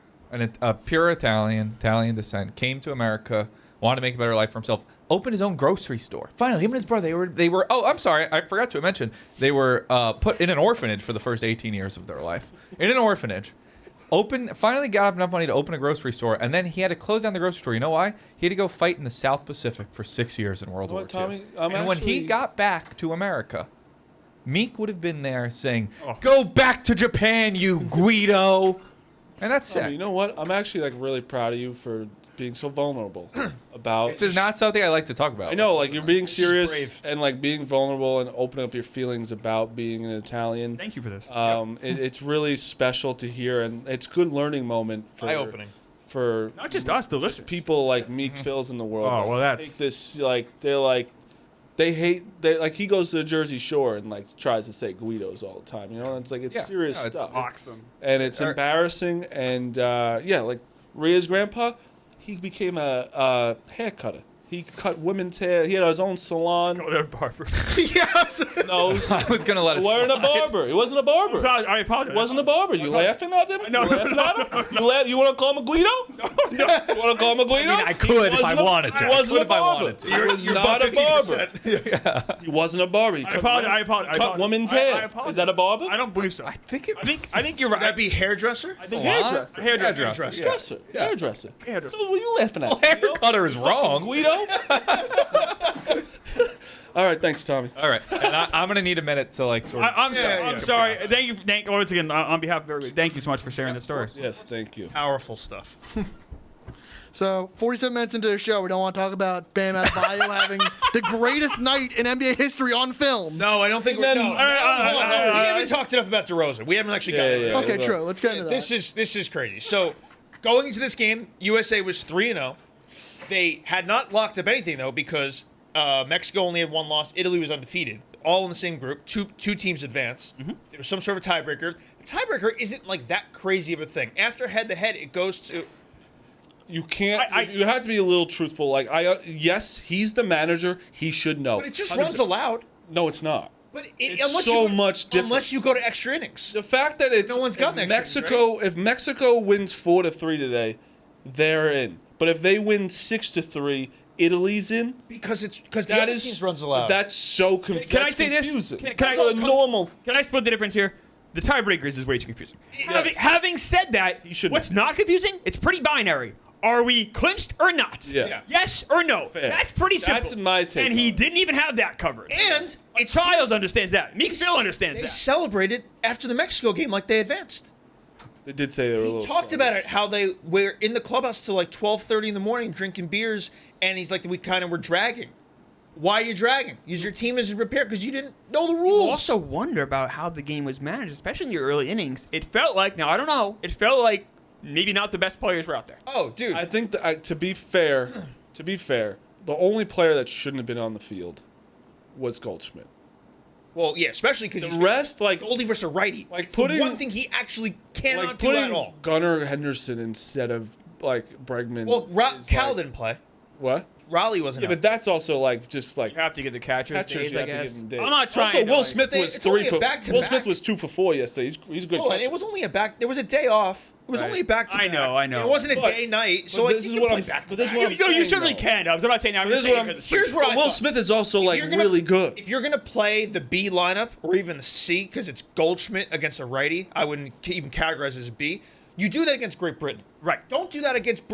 a pure Italian descent, came to America, wanted to make a better life for himself, opened his own grocery store. Finally, him and his brother, they were. Oh, I'm sorry, I forgot to mention, they were put in an orphanage for the first 18 years of their life. In an orphanage. Finally got up enough money to open a grocery store, and then he had to close down the grocery store. You know why? He had to go fight in the South Pacific for 6 years in World You know War what, II. Tommy? I'm And when he actually- got back to America, Meek would have been there saying, Oh. "Go back to Japan, you Guido." And that's Tommy, it. you know what? I'm actually like really proud of you for being so vulnerable about. This is not something I like to talk about. I know, like you're being serious brave. and like being vulnerable and opening up your feelings about being an Italian. Thank you for this. It's really special to hear, and it's a good learning moment for Eye-opening. for Not just us, the listeners. people like Meek fills in the world. Oh, well, that's- take this like they're like they hate. Like he goes to the Jersey Shore and like tries to say Guidos all the time. You know, it's like it's serious no, it's stuff. awesome. And it's embarrassing. And like Rhea's grandpa, he became a hair cutter. He cut women's hair. He had his own salon. Oh, they're barber. Yes. No, I was gonna let it he wasn't a slide. barber. He wasn't a barber. I apologize. He wasn't a barber. You laughing at him? No, You laughing at him? You want to call him a Guido? No. You want to call him a Guido? I mean, I could if I wanted to. He wasn't I could a if I barber. wanted to. He was not a barber. He wasn't a barber. He I apologize. cut women's I hair. apologize. Is that a barber? I don't believe so. I think it. I think you're right. That'd be hairdresser. I think Salon? hairdresser. Hairdresser. Yeah. Hairdresser. Hairdresser. So what are you laughing at? Hair cutter is wrong. Guido? All right, thanks, Tommy. All right, and I'm gonna need a minute to like sort of. I'm sorry. yeah. I'm sorry. Thank you once again on behalf of everybody. Thank you so much for sharing the story. Yes, thank you. Powerful stuff. So 47 minutes into the show, we don't want to talk about Bam Adebayo having the greatest night in NBA history on film. No, I don't think we're. then- No, All right, hold on. We haven't talked enough about DeRozan. We haven't actually gotten into yeah. it. Okay, true. Let's get into that. This is crazy. So, going into this game, USA was 3-0. They had not locked up anything though because Mexico only had one loss. Italy was undefeated. All in the same group. Two teams advanced. There was some sort of tiebreaker. The tiebreaker isn't like that crazy of a thing. After head-to-head, it goes to. You can't. You have to be a little truthful. Like yes, he's the manager. He should know. But it just 100%. runs allowed. No, it's not. But It's unless so you go, much different. Unless you go to extra innings. The fact that it's No one's gotten if extra, Mexico. If Mexico wins 4-3 today, they're in. But if they win 6-3, Italy's in. Because the That other is teams runs allowed. That's so confusing. Can I say this? confusing. Can I- That's a normal. Can I split the difference here? The tiebreakers is way too confusing. Yes. Having said that, should what's not confusing? It's pretty binary. Are we clinched or not? Yeah. Yes or no? Fair. That's pretty simple. That's my take And on he it. didn't even have that covered. And A it child seems- understands that. Meek Phil understands They that. celebrated after the Mexico game like they advanced. They did say they were a He little. talked slow. about it, how they were in the clubhouse till like 12:30 in the morning drinking beers, and he's like, we kind of were dragging. Why are you dragging? Because your team isn't prepared because you didn't know the You rules. also wonder about how the game was managed, especially in your early innings. It felt like, now I don't know, it felt like maybe not the best players were out there. oh, dude. I think that to be fair, the only player that shouldn't have been on the field was Goldschmidt. well, yeah, especially because The he's rest, like Goldie versus a righty. like It's putting- the one thing he actually cannot like do at putting all. Gunnar Henderson instead of like Bregman. Well, is, Cal like- didn't play. What? Raleigh wasn't. Yeah, out. but that's also like just like You have to get the catcher's catchers. days, You I have to guess. give them days. I'm not trying Also, to, Will like- Smith was It's only 3 a for. back-to-back. Will Smith was 2 for 4 yesterday. He's a good. Oh, and catcher. it was only a back. There was a day off. It was Right. only a back to. I know. It wasn't a But- day night. So but like, this you is can what play I'm. back to But this is back. what I'm You saying. certainly though. can. I'm not saying I'm But just this is saying what I'm- because Here's what I Will thought. Smith is also If like you're gonna- really good. If you're gonna play the B lineup or even the C because it's Goldschmidt against a righty, I wouldn't even categorize as a B. You do that against Great Britain. Right. Don't do that against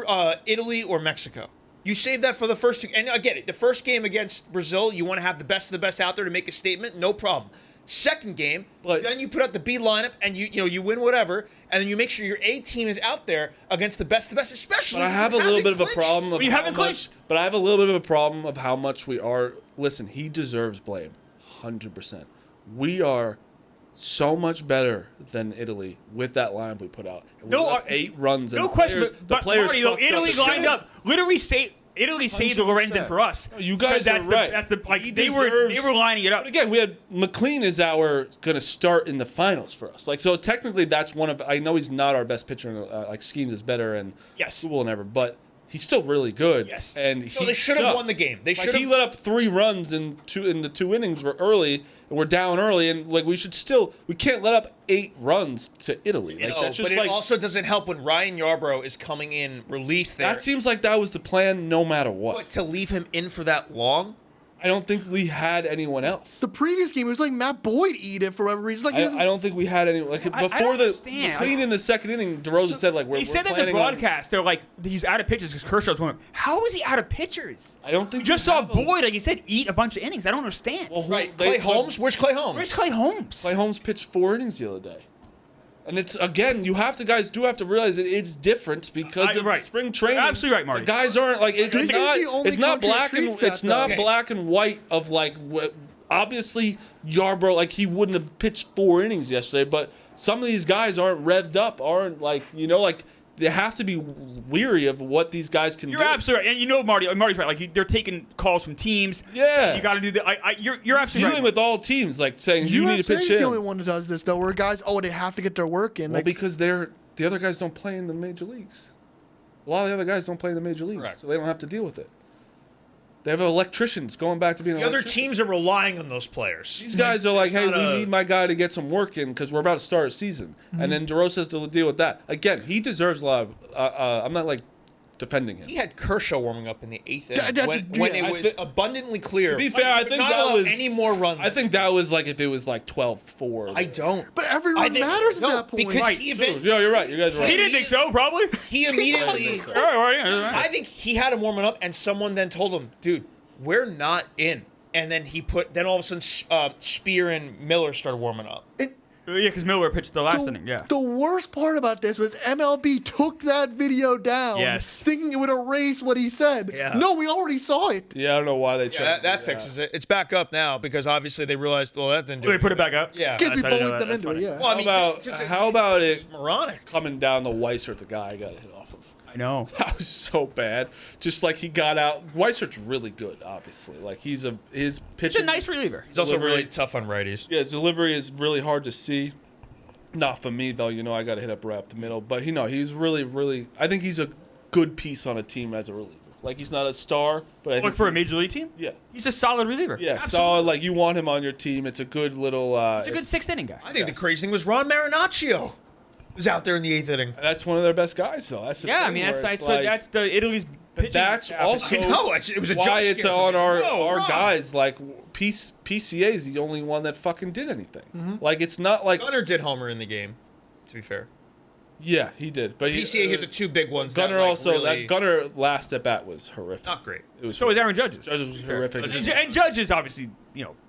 Italy or Mexico. You save that for the first two. And I get it. The first game against Brazil, you want to have the best of the best out there to make a statement. No problem. Second game, But- then you put out the B lineup and you win whatever, and then you make sure your A team is out there against the best of the best, especially. But I when have a you little haven't bit of a clinched. problem of You how haven't much. clinched. But I have a little bit of a problem of how much we are. Listen, he deserves blame, 100%. We are so much better than Italy with that lineup we put out. And we No, let up 8 runs. And No the question. players, But the players Marty, though, fucked Italy up. lined up. Literally Italy saved the 100%. Lorenzen for us. You guys Because that's are right. That's the like He they deserves- were lining it up. But again, we had McLean is our gonna start in the finals for us. Like so, technically, that's one of. I know he's not our best pitcher. Like Schemes is better and Yes. Super Bowl and ever, but he's still really good. Yes. And No, he they should have sucked. won the game. They Like should he have. let up 3 runs in the 2 innings. We're early and we're down early, and like we can't let up 8 runs to Italy. Like that's just but like it also doesn't help when Ryan Yarbrough is coming in relief there. that seems like that was the plan no matter what. But to leave him in for that long, I don't think we had anyone else. The previous game, it was like Matt Boyd eat it for whatever reason. Like, he doesn't- I don't think we had any. Like I before don't the understand. McLean in the second inning, DeRozan said like we're. They said we're that in the planning on- broadcast. They're like, he's out of pitchers because Kershaw's going. How is he out of pitchers? I don't think We just we saw have a- Boyd, like you said, eat a bunch of innings. I don't understand. Well, right? they- Clay Holmes. Where's Clay Holmes? Where's Clay Holmes? Clay Holmes pitched 4 innings the other day. And it's again, guys do have to realize that it's different because of right. spring training. You're absolutely right, Marty. The guys aren't like it's This is not. the only It's not coach that black and treats that, it's not though. black and white of like obviously Yarbrough like he wouldn't have pitched 4 innings yesterday, but some of these guys aren't revved up, aren't like like they have to be weary of what these guys can do. You're absolutely right, and you know Marty's right. Like they're taking calls from teams. Yeah. You got to do that. You're He's absolutely dealing right. with all teams, like saying you need to pitch USA's in. the only one that does this though, where guys, they have to get their work in. Well, Like, because the other guys don't play in the major leagues. A lot of the other guys don't play in the major leagues, Correct. so they don't have to deal with it. They have electricians going back to being The other electricians. teams are relying on those players. These guys are like, hey, not we a- need my guy to get some work in because we're about to start a season. And then DeRosa has to deal with that. Again, he deserves a lot of... I'm not, like, defending him. He had Kershaw warming up in the 8th inning That's- when yeah, it I was thi- abundantly clear. To be fair, I But think not that allow was... any more runs. I think that was like if it was like 12-4. I don't. but everyone I think- matters at no, that point. because Right. he True. event- Yo, you're right. You guys are right. He didn't think so, probably. he immediately. All right, yeah. I think he had him warming up, and someone then told him, "Dude, we're not in." And then then all of a sudden, Spear and Miller started warming up. Yeah, because Miller pitched the last inning. Yeah. The worst part about this was MLB took that video down, Yes. thinking it would erase what he said. Yeah. No, we already saw it. Yeah, I don't know why they Yeah, tried. that fixes it. It's back up now because obviously they realized, well, that didn't do They put it back up. Yeah. Kids, we That's how you know bullied them that. into That's it. funny. Yeah. Well, I mean, How about it's it moronic. coming down the Weissert, the guy I got hit off of? I know. That was so bad. Just like he got out. Weissert's really good, obviously. Like his He's pitching. a nice reliever. He's also delivery. really tough on righties. Yeah, his delivery is really hard to see. Not for me though. I got to hit up right up the middle. But he's really, really. I think he's a good piece on a team as a reliever. Like he's not a star, but I Look think for a he's- major league team. Yeah. He's a solid reliever. Yeah, Absolutely. solid. Like you want him on your team. It's a good little. He's a good sixth inning guy. I think Yes. the crazy thing was Ron Marinaccio was out there in the 8th inning. That's one of their best guys, though. That's the Yeah, I thing mean where that's it's like- that's the Italy's. But pitching that's staff. also No, it was a why jump it's scare for on me. our No, Ron. guys. Like PCA is the only one that fucking did anything. Like it's not like Gunner did homer in the game, to be fair. yeah, he did. But PCA hit the two big ones. Gunner that, like, also really, that Gunner last at bat was horrific. not great. It was So is Aaron Judge's. Judges was horrific. And Judge is obviously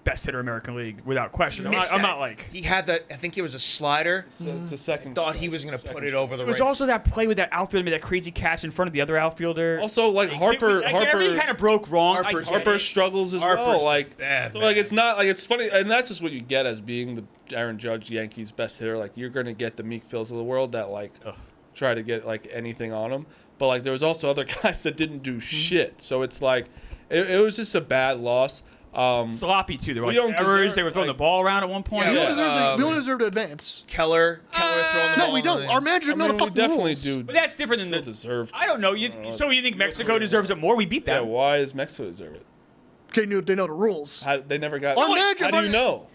best hitter in American League without question. I'm Missed not that. like. He had that. I think it was a slider. It's the second. Thought he was going to put it over the It was right. also that play with that outfielder made that crazy catch in front of the other outfielder. Also, like Harper, everything kind of broke wrong. Harper's- Harper struggles as Harper's well. Like bad, so, like man. it's not like it's funny, and that's just what you get as being the Aaron Judge Yankees best hitter. Like you're gonna get the Meek Phils of the world that like try to get like anything on him. But like there was also other guys that didn't do shit. So it's like it was just a bad loss. Sloppy too. There were We like don't errors. deserve, They were throwing like- the ball around at one point. Yeah, We yeah. don't deserve to advance. Keller throwing the ball. No, we don't. Our manager didn't know the we fucking definitely rules. do. But that's different than still the. deserved. I don't know. So you think Mexico deserves it more? We beat Yeah, them. why does Mexico deserve it? They know the rules. They never got. Our manager- How do you know?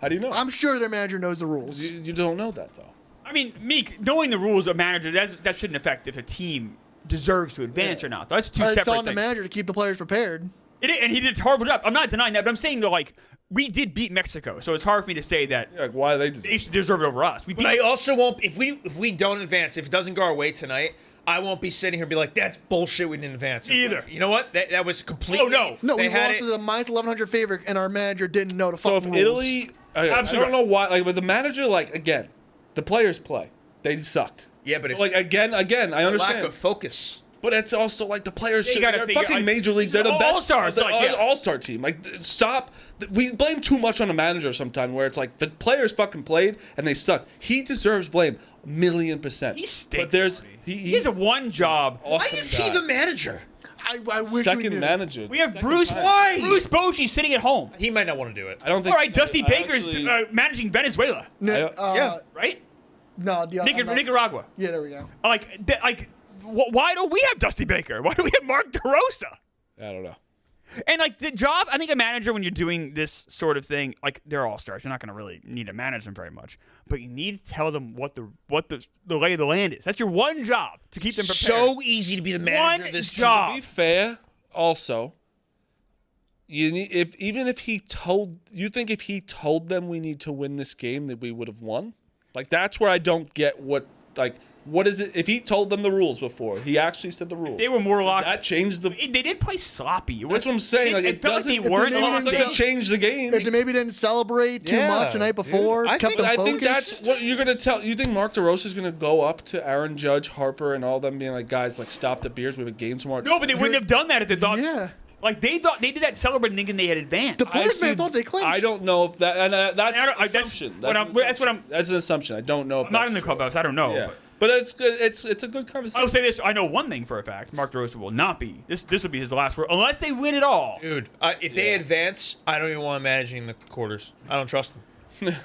How do you know? I'm sure their manager knows the rules. You don't know that though. I mean, Meek, knowing the rules of manager, that shouldn't affect if a team deserves to advance or not. That's two It's separate on the things. manager to keep the players prepared. And he did a horrible job. I'm not denying that, but I'm saying that like we did beat Mexico, so it's hard for me to say that Yeah, like why they deserve they should deserve it over us. We beat. But I also won't. If we don't advance, if it doesn't go our way tonight, I won't be sitting here and be like, "That's bullshit. We didn't advance." It's Either. like, you know what? That was completely. Oh, no. No, they we had lost it. to the minus 1100 favorite, and our manager didn't know the So if fucking rules. Italy, I Absolutely. don't know why. Like, but the manager, like again, the players play. They sucked. Yeah, but So, if like again, I lack understand. of focus. But it's also like the players. You Should, gotta they're figure- fucking I- major league. They're the best. all-stars, They're like, yeah. all-star team. Like stop. We blame too much on the manager sometimes. Where it's like the players fucking played and they sucked. He deserves blame 1,000,000%. He stinks. But there's He has a one job. Why is he the manager? I wish we second knew. manager? We have Second Bruce. time. Why? Bruce Bochy sitting at home. He might not want to do it. I don't think. All right, Dusty I Baker's actually- managing Venezuela, No, Yeah. right? No, the, Nicaragua. Yeah, there we go. Why don't we have Dusty Baker? Why do we have Mark DeRosa? I don't know. And like the job, I think a manager when you're doing this sort of thing, like they're all stars, you're not going to really need to manage them very much, but you need to tell them what the lay of the land is. That's your one job to keep them prepared. So easy to be the manager One of this job. To be fair, also, you need if he told them we need to win this game that we would have won. Like that's where I don't get what is it? If he told them the rules before, he actually said the rules. They were more locked. That changed the. They did play sloppy. That's what I'm saying. Like, it felt like doesn't- they weren't. If they It doesn't change the game. If they maybe didn't celebrate too Yeah, much the night dude. before, I kept think- them I think focused. that's what you're gonna tell. You think Mark DeRosa is gonna go up to Aaron Judge, Harper, and all them, being like, guys, like stop the beers. We have a game tomorrow. No, but they wouldn't have done that if they thought. Yeah. Like they thought they did that celebrating thinking they had advanced. The players may have thought they clinched. I don't know if that. And that's I don't- an that's assumption. what I'm- that's what I'm- That's an assumption. I don't know. If I'm not that's in the true. clubhouse. I don't know. Yeah. But But it's good. It's a good conversation. I'll say this: I know one thing for a fact: Mark DeRosa will not be. This will be his last word unless they win it all. Dude, if they advance, I don't even want them managing the quarters. I don't trust them.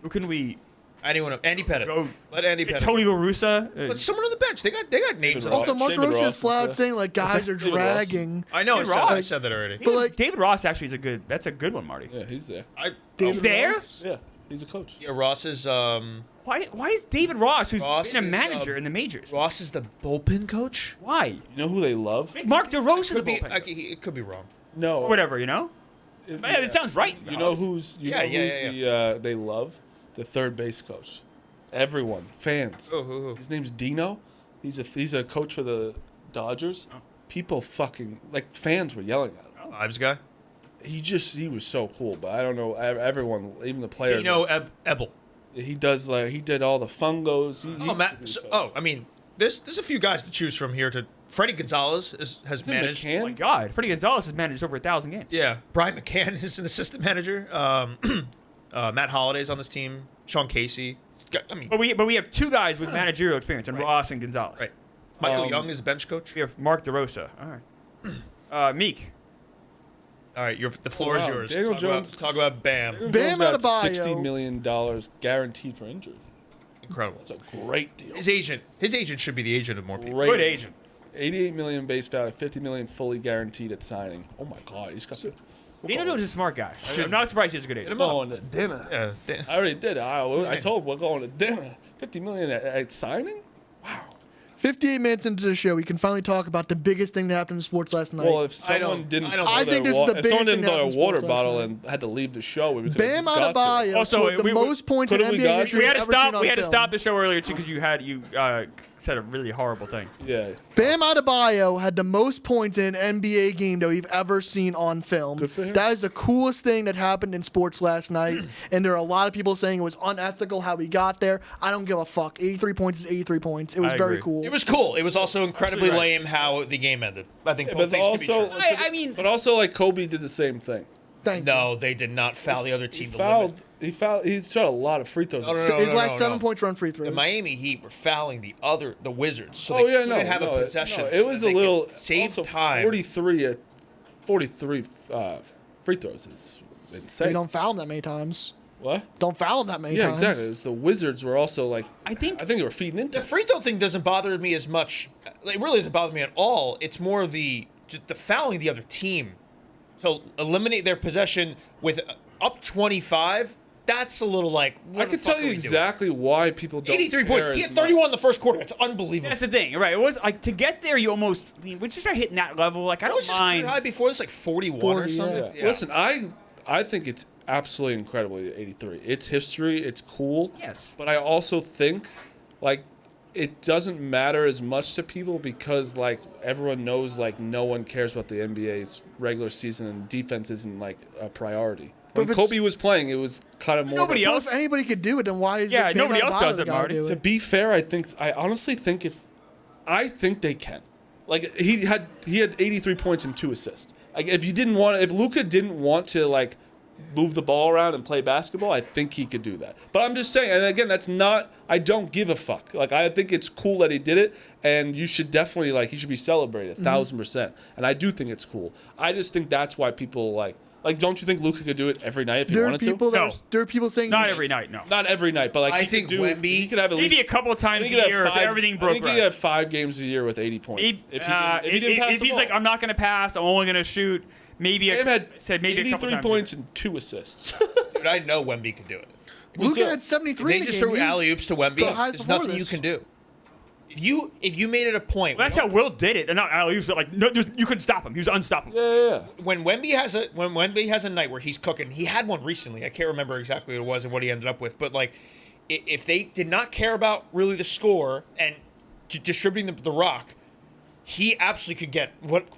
Who can we? Anyone? Andy Pettit. Go. Let Andy Pettit. Tony La Russa. But someone on the bench. They got names. David Also, Ross. Mark David DeRosa Ross is is flat there. saying like guys are David Ross. dragging. I know. David I Ross. said that already. But like David Ross actually is a good. That's a good one, Marty. Yeah, he's there. He's there. Yeah, he's a coach. Yeah, Ross is Why is David Ross, who's Ross been a is, manager in the majors? Ross is the bullpen coach. Why? You know who they love? Make Mark DeRosa the Could be. bullpen. It could be wrong. No. Or whatever, you know. Man, it sounds right. You know who's they love? The third base coach. Everyone, fans. Who? His name's Dino. He's a coach for the Dodgers. Oh. People fucking like fans were yelling at him. Ives guy. He was so cool, but I don't know everyone, even the players. Dino Ebel. He did all the fungos. I mean, there's a few guys to choose from here. Freddie Gonzalez has managed. Oh my God, Freddie Gonzalez has managed over 1,000 games. Yeah, Brian McCann is an assistant manager. Matt Holliday's on this team. Sean Casey. I mean, But we have two guys with managerial experience, and Right. Ross and Gonzalez. right. Michael Young is bench coach. We have Mark DeRosa. All right. Meek. All right, the floor is wow. yours. Daniel Jones- Talk about Bam. Bam got Adebayo. $60 million guaranteed for injury. Incredible. That's a great deal. His agent should be the agent of more people. Great Good agent. 88 million base value, 50 million fully guaranteed at signing. Oh my God, he's got. Daniel Jones is a smart guy. I'm not surprised he's a good Hit agent. him up. Going to dinner. Yeah. I already did. I told him we're going to dinner. 50 million at signing. 58 minutes into the show, we can finally talk about the biggest thing that happened in sports last night. Well, if I someone don't- didn't, I don't- throw I think their this is the if biggest someone thing didn't that throw a happened in water sports last bottle night. and had to leave the show, we could Bam have got to it. Adebayo Also, scored the we- most points in could've we NBA got history to? We had to ever seen stop. on We had to film. stop the show earlier too because you said a really horrible thing. Yeah. Bam Adebayo had the most points in an NBA game that we've ever seen on film. Good for him. That is the coolest thing that happened in sports last night, and there are a lot of people saying it was unethical how he got there. I don't give a fuck. 83 points is 83 points. It was I very agree. cool. It was cool. It was also incredibly Absolutely right. lame how the game ended. I think Yeah, both but things can be also, true. I mean, but also like Kobe did the same thing. Thank you. No, they did not foul the other He team. fouled. He shot a lot of free throws. No, no, no. His last 7 points run free The throws. Miami Heat were fouling the Wizards, so Oh they yeah, couldn't have a no, possession. no, it was so a they little could save also time. 43 free throws is insane. We don't foul him that many times. What? Don't foul him that many Yeah, times. exactly. It was the Wizards were also like. I think they were feeding into The it. free throw thing doesn't bother me as much. It really doesn't bother me at all. It's more just the fouling the other team. So eliminate their possession with up 25. That's a little like. What I the could fuck tell are you we doing? exactly why people don't. 83 care points. He as had 31 in much. the first quarter. That's unbelievable. that's the thing, right? It was like to get there. You almost. I mean, once you start hitting that level, like I What was don't his career mind. high before this? Like 41 or 40, something. Yeah. Listen, I think it's absolutely incredible. 83. It's history. It's cool. Yes. But I also think, like, it doesn't matter as much to people because, like, everyone knows, like, no one cares about the NBA's regular season and defense isn't, like, a priority. But When if it's- Kobe was playing, it was kind of more. Nobody Well, else. if anybody could do it, then why is Yeah, it Bam nobody else Adebayo does the it, guy Marty. do To it? be fair, I honestly think I think they can. Like he had 83 points and 2 assists. Like if Luka didn't want to like move the ball around and play basketball, I think he could do that. But I'm just saying, and again, that's not. I don't give a fuck. Like I think it's cool that he did it, and you should definitely he should be celebrated 1,000%. And I do think it's cool. I just think that's why people like. Don't you think Luka could do it every night if he There are wanted people to? No. there are people saying Not he every should- night, no. Not every night, but like I he think could do. Wemby- He could have at Maybe least a couple times I a think he'd year have if everything I broke think right. he'd have 5 games a year with 80 points. If he didn't pass if the he's ball. like, I'm not going to pass, I'm only going to shoot. Maybe Bam had said maybe a couple 83 times a points year. and 2 assists. Dude, I know Wemby can do it. Luka too. had If 73 they in the just game. threw He was alley oops to Wemby, the highest there's before nothing you this. can do. If you made it a point, Well, that's how Will did it. And not alley-oops, but like, no, you couldn't stop him. He was unstoppable. yeah. when Wemby has a night where he's cooking, he had one recently. I can't remember exactly what it was and what he ended up with, but like, if they did not care about really the score and distributing the rock, he absolutely could get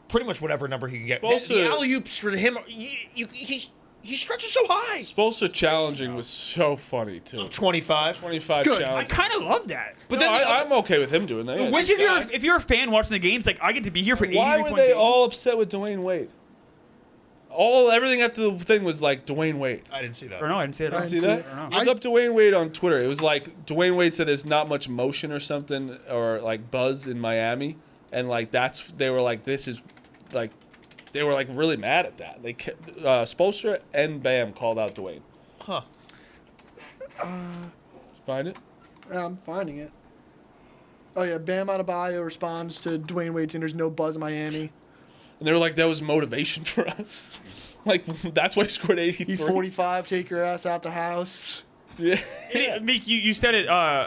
pretty much whatever number he could get. The alley oops for him, he stretches so high. Spoelstra challenging was so funny too. 25. 25 Good. I challenging. kind of love that. But No, then I'm okay with him doing that. Yeah. If you're a fan watching the games, like I get to be here for 83 Why were point they games. all upset with Dwayne Wade? Everything after the thing was like Dwayne Wade. I didn't see that. Or no, I didn't see it. I See didn't that? see it. Look up Dwayne Wade on Twitter. It was like Dwayne Wade said there's not much motion or something, or like buzz in Miami, and like they were like really mad at that. They Spoelstra and Bam called out Dwayne. Huh. Find it. Yeah, I'm finding it. Oh yeah, Bam Adebayo responds to Dwayne Wade saying there's no buzz in Miami. And they were like, that was motivation for us. Like, that's why he scored 83. He 45, take your ass out the house. Yeah. Hey, Meek, you said it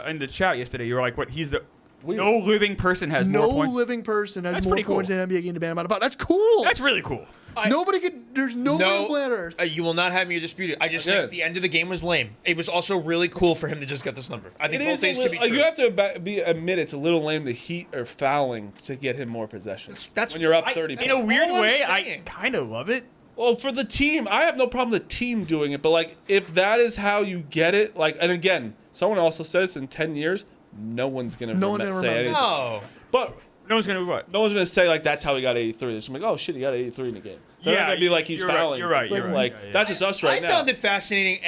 in the chat yesterday. You were like, "What? He's the Weird. no living person has No more points." living person has That's more pretty cool. points in NBA game to Bam Adebayo. That's cool. That's really cool. Nobody can. There's no No, planet Earth. you will not have me dispute it. I just Yeah. think the end of the game was lame. It was also really cool for him to just get this number. I think both things can be true. You have to admit it's a little lame the Heat are fouling to get him more possessions. That's- when you're up I- 30 In points. a weird all I'm way, I saying. kind of love it. Well, for the team, I have no problem with the team doing it, but like if that is how you get it, like, and again, someone also says in 10 years, no one's gonna No one's gonna say remember. anything. No. But No one's gonna what? no one's gonna say like that's how he got 83. They're just gonna be like, oh shit, he got 83 in the game. They're not gonna be like he's you're right, fouling. you're right, you're Like, right. Like Yeah, yeah. that's just us right I now. found it fascinating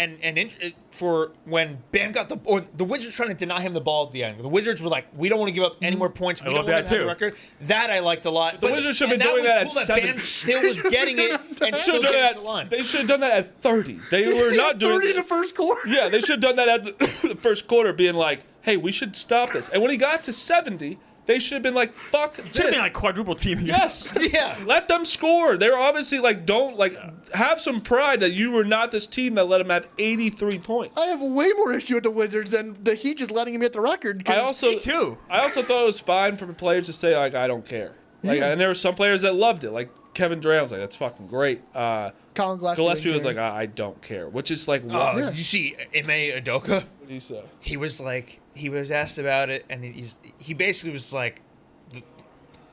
for when Bam got the Wizards trying to deny him the ball at the end. The Wizards were like, we don't want to give up any more points. We I don't love want that to have the too. record. That I liked a lot. The Wizards should have been doing was that cool at that 7. Bam still was getting it and They should still have done getting that. to the line. They should have done that at 30. They were not doing 30 in it. the first quarter. Yeah, they should have done that at the first quarter, being like, hey, we should stop this. And when he got to 70, they should have been like, fuck this. Should have been like quadruple team. Yes. Yeah. Let them score. They're obviously like, don't like have some pride that you were not this team that let him have 83 points. I have way more issue with the Wizards than the Heat just letting him hit the record. 'cause I also Me too. I also thought it was fine for players to say like, I don't care. Like, Yeah. and there were some players that loved it. Like Kevin Durant was like, that's fucking great. Colin Gillespie Gillespie didn't was care. like, I don't care, which is like, what? Oh, Yeah. you see Ime Udoka? What do you say? He was like, he was asked about it, and he basically was like,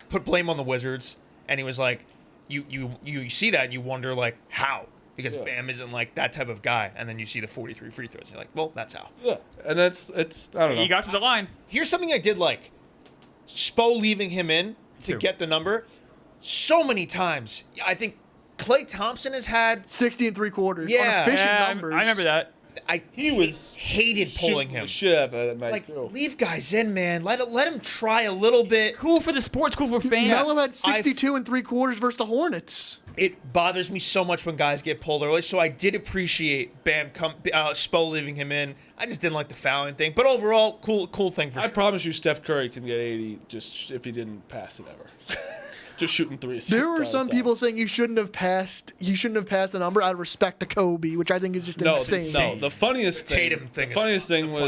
put blame on the Wizards, and he was like, you see that and you wonder like how, because Yeah. Bam isn't like that type of guy, and then you see the 43 free throws, and you're like, well, that's how. Yeah, and it's I don't know. You got to the line. Here's something I did like, Spo leaving him in to too. get the number, so many times. I think Klay Thompson has had. 60 and 3/4. Yeah. On efficient Yeah, numbers. I remember that. He was hated pulling shooting him. the shit out of that night Like, too. leave guys in, man. Let him try a little bit. Cool for the sports, cool for fans. Melo had 62 and 3/4 versus the Hornets. It bothers me so much when guys get pulled early, so I did appreciate Spo leaving him in. I just didn't like the fouling thing, but overall, cool thing for I sure. promise you, Steph Curry can get 80 just if he didn't pass it ever. Just shooting threes. There were Down, some down. people saying he shouldn't have passed the number out of respect to Kobe, which I think is just No, insane. no. The funniest thing. Tatum thing The is funniest thing the was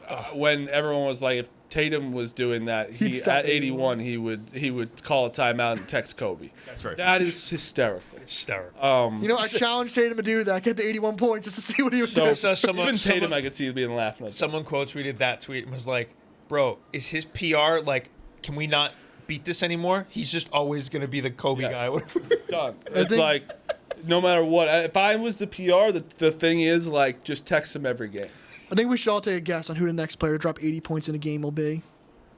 funniest- when everyone was like, if Tatum was doing that, He'd he stop at 81 he would call a timeout and text Kobe. That's right. That is hysterical. Hysterical. You know, I challenged Tatum to do that, get to 81 points just to see what he would So do. So someone- even Tatum, someone- I could see being laughing at. Someone quote tweeted that tweet and was like, "Bro, is his PR like? Can we not beat this anymore? He's just always gonna be the Kobe Yes. guy." Done. It's think- like, no matter what. If I was the PR, the thing is like, just text him every game. I think we should all take a guess on who the next player to drop 80 points in a game will be.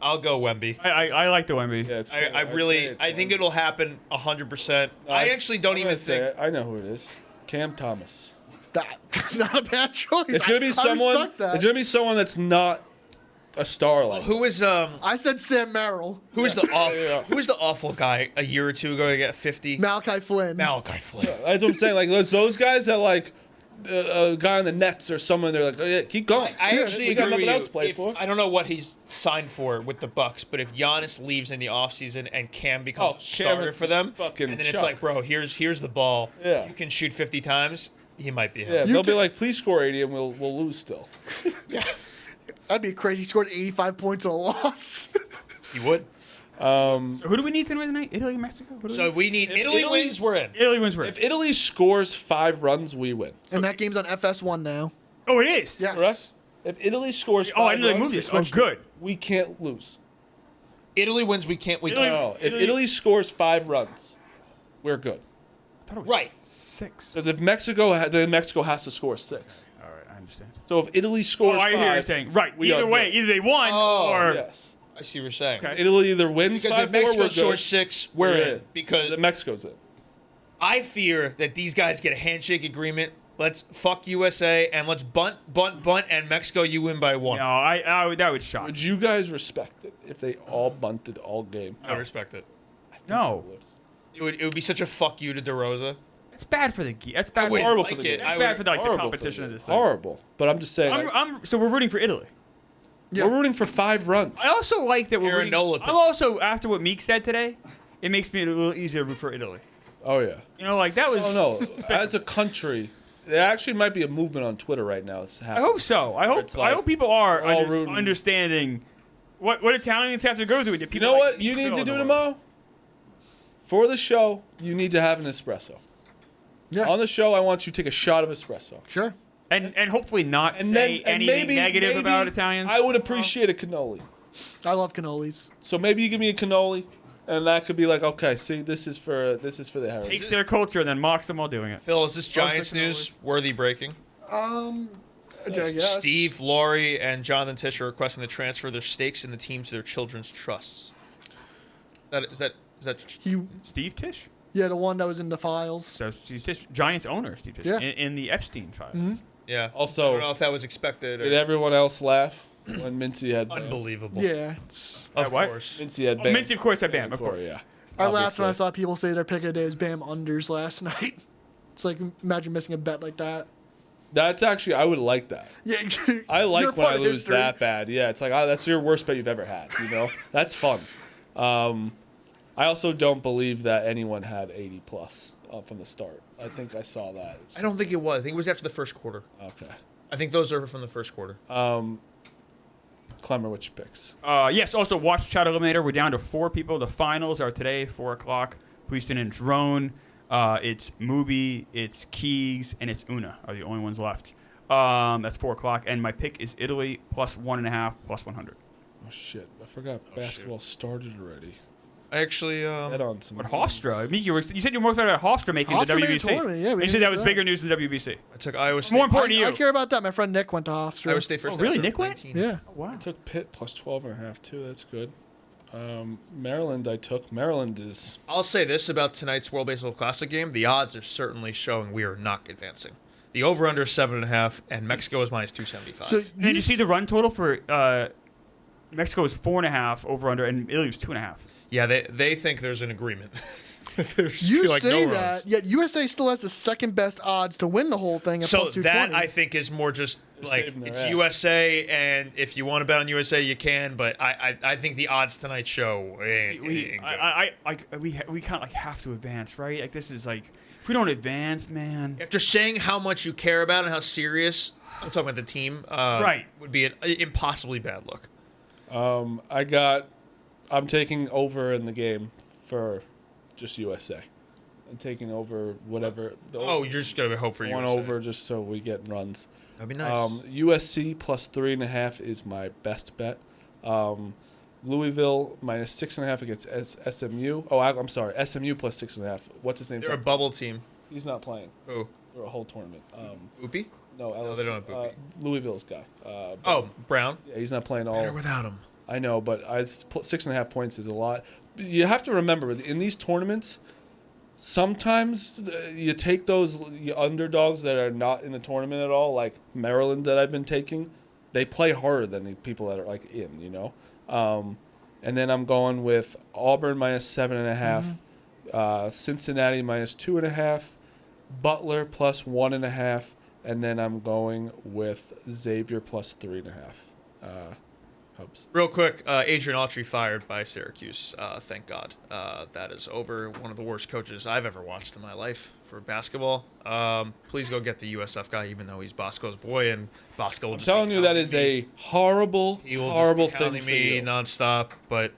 I'll go Wemby. I like the Wemby. Yeah, it's I I'd say really, it's I think Wemby. it'll happen 100%. I It's- actually don't I'm even gonna say think. it. I know who it is. Cam Thomas. That not a bad choice. It's gonna be I someone. respect that. It's gonna be someone that's not a star like. Who is I said Sam Merrill, who is the awful Yeah. who is the awful guy a year or two ago to get 50? Malachi Flynn. Malachi Flynn. That's what I'm saying. Like those guys that like a guy on the Nets or someone. They're like, oh, yeah, keep going. I Yeah, actually we got agree with nothing else to you. play If- for. I don't know what he's signed for with the Bucks, but if Giannis leaves in the offseason and Cam becomes Oh, a starter Cam for is them, fucking and then it's chuck. like, bro, here's the ball. Yeah. You can shoot 50 times. He might be him. Yeah, You they'll be t- like, please score 80 and we'll lose still. That'd be crazy. He scored 85 points in a loss. He would. Who do we need to win tonight? Italy, Mexico? Who do So we need Italy wins. We're in. Italy wins. If Italy scores 5 runs, we win. And that game's on FS1 now. Oh, it is. Yes. Correct? If Italy scores 5 Oh, I didn't know they runs, moved this. Oh, good. we can't lose. Italy wins. We can't. We Italy- can't. No, if Italy- Italy scores 5 runs, we're good. I thought it was Right. 6. Because if Mexico, then Mexico has to score 6. All right, I understand. So if Italy Oh, scores I 5, hear you saying. Right. we Either are way, good. either they won Oh, or. Yes. I see what you're saying. Okay. Italy either wins Because 5-4, if Mexico we're good. scores 6, we're in. The Because Mexico's in. I fear that these guys get a handshake agreement. Let's fuck USA and let's bunt, and Mexico, you win by 1. No, that would shock. Would you guys respect it if they all bunted all game? I respect it. No. It would be such a fuck you to DeRosa. It's bad for the That's bad. wouldn't Horrible like for the it. game. That's I bad would- for the Horrible competition for of the this game. thing. Horrible. But I'm just saying. So we're rooting for Italy. Yeah. We're rooting for 5 runs. I also like that we're rooting. Aaron Nola I'm also, after what Meek said today, it makes me a little easier to root for Italy. Oh yeah. You know, like that was. Oh no. As a country, there actually might be a movement on Twitter right now. It's I happening. hope so. I It's hope like, people are we're all rooting. understanding what Italians have to go through. You know what you need to do tomorrow? For the show, you need to have an espresso. Yeah. On the show, I want you to take a shot of espresso. Sure. And hopefully not And say then and anything maybe, negative maybe about Italians. I would appreciate a cannoli. I love cannolis. So maybe you give me a cannoli, and that could be like, okay, see, this is for the heritage. Takes their culture and then mocks them while doing it. Phil, is this Giants Rosa news worthy breaking? I guess. Steve, Laurie, and Jonathan Tish are requesting to transfer their stakes in the team to their children's trusts. Is that He, Steve Tish? yeah, the one that was in the files. So Steve Tish, Giants owner Steve Tish, Yeah. in the Epstein files. Mm-hmm. yeah? I Also, don't know if that was expected. did Or everyone else laugh when Mincy had Bam? unbelievable. Yeah. It's, Of what? course. Mincy had Oh, Bam. Mincy, of course, had Bam, of course. Yeah. I laughed when I Obviously. saw people say their pick of the day was Bam unders last night. It's like, imagine missing a bet like that. That's actually, I would like that. Yeah. I You're like a when part I of lose history. that bad. Yeah, it's like, that's your worst bet you've ever had, you know? That's fun. I also don't believe that anyone had 80 plus from the start. I think I saw that. I don't think it was. I think it was after the first quarter. Okay. I think those are from the first quarter. Clemmer, which picks? Yes, also watch Chat Eliminator. We're down to 4 people. The finals are today, 4 o'clock. Houston and Drone. It's Mubi, it's Keys, and it's Una are the only ones left. That's 4 o'clock. And my pick is Italy plus 1.5 plus 100. Oh, shit. I forgot basketball started already. I actually, Get on some. But Hofstra, I mean, you said you were more excited about Hofstra making the Hofstra made a WBC. tournament, yeah, we And you didn't said that do was that. bigger news than WBC. I took Iowa State. More important to you. I care about that. My friend Nick went to Hofstra. Iowa State first. Oh, really? after Nick went? 19. Yeah. Wow. I took Pitt plus 12.5 too. That's good. Maryland, I took. Maryland is. I'll say this about tonight's World Baseball Classic game: the odds are certainly showing we are not advancing. The over/under is 7.5, and Mexico is minus 275. So And did you see the run total for Mexico is 4.5 over under, and Italy was 2.5. yeah, they think there's an agreement. There's you like say no that, runs. yet USA still has the second best odds to win the whole thing at So plus that 220. I think is more just like saving their it's ass. USA, and if you want to bet on USA, you can. But I think the odds tonight show ain't We kind of like have to advance, right? Like this is like if we don't advance, man. After saying how much you care about and how serious I'm talking about the team, Right. would be an impossibly bad look. I'm taking over in the game for just USA. I'm taking over whatever. Oh, you're just gonna hope for one USA. over just so we get runs. That'd be nice. USC plus 3.5 is my best bet. Louisville minus 6.5 against SMU. Oh, I'm sorry, SMU plus 6.5. What's his name? They're a bubble team. He's not playing Who? for a whole tournament. Oopie? No, LSU, they don't have Boopie. Louisville's guy. Oh, Brown. Yeah, he's not playing all. Better without him. I know, but 6.5 points is a lot. You have to remember, in these tournaments, sometimes you take those underdogs that are not in the tournament at all, like Maryland that I've been taking. They play harder than the people that are like in, you know. And then I'm going with Auburn minus 7.5, Cincinnati minus 2.5, Butler plus 1.5, and then I'm going with Xavier plus 3.5. Hubs. Real quick, Adrian Autry fired by Syracuse. Thank God. That is over. One of the worst coaches I've ever watched in my life for basketball. Please go get the USF guy, even though he's Bosco's boy, and Bosco will I'm just telling be you, that hounding is me. a horrible, He will horrible just be thing hounding for me you. nonstop. But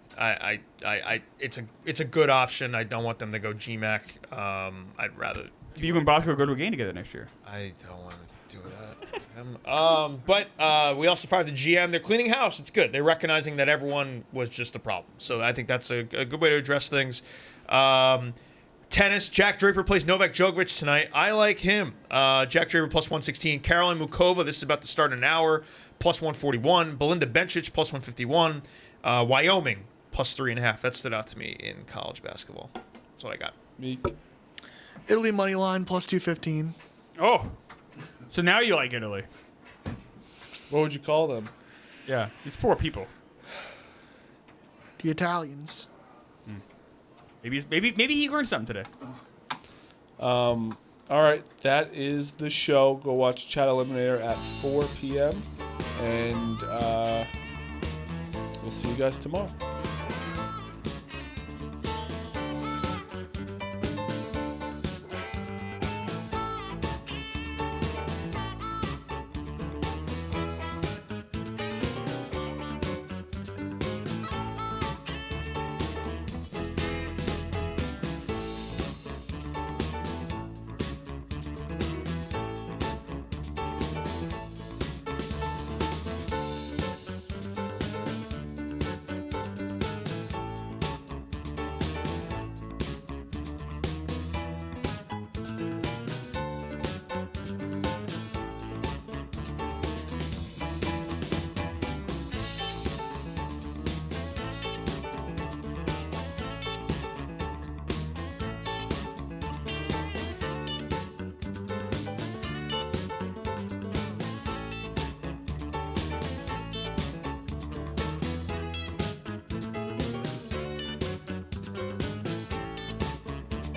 it's a good option. I don't want them to go GMAC. I'd rather. You and Bosco go to a game together next year. I don't want to do that. But we also fired the GM. They're cleaning house. It's good. They're recognizing that everyone was just a problem. So I think that's a good way to address things. Tennis. Jack Draper plays Novak Djokovic tonight. I like him. Jack Draper plus 116. Caroline Mukova. This is about to start in an hour. Plus 141. Belinda Bencic plus 151. Wyoming plus 3.5. That stood out to me in college basketball. That's what I got. Meek. Italy money line plus 215. Oh, so now you like Italy? What would you call them? Yeah, these poor people. The Italians. Maybe he learned something today. All right, that is the show. Go watch Chat Eliminator at 4 p.m. And we'll see you guys tomorrow.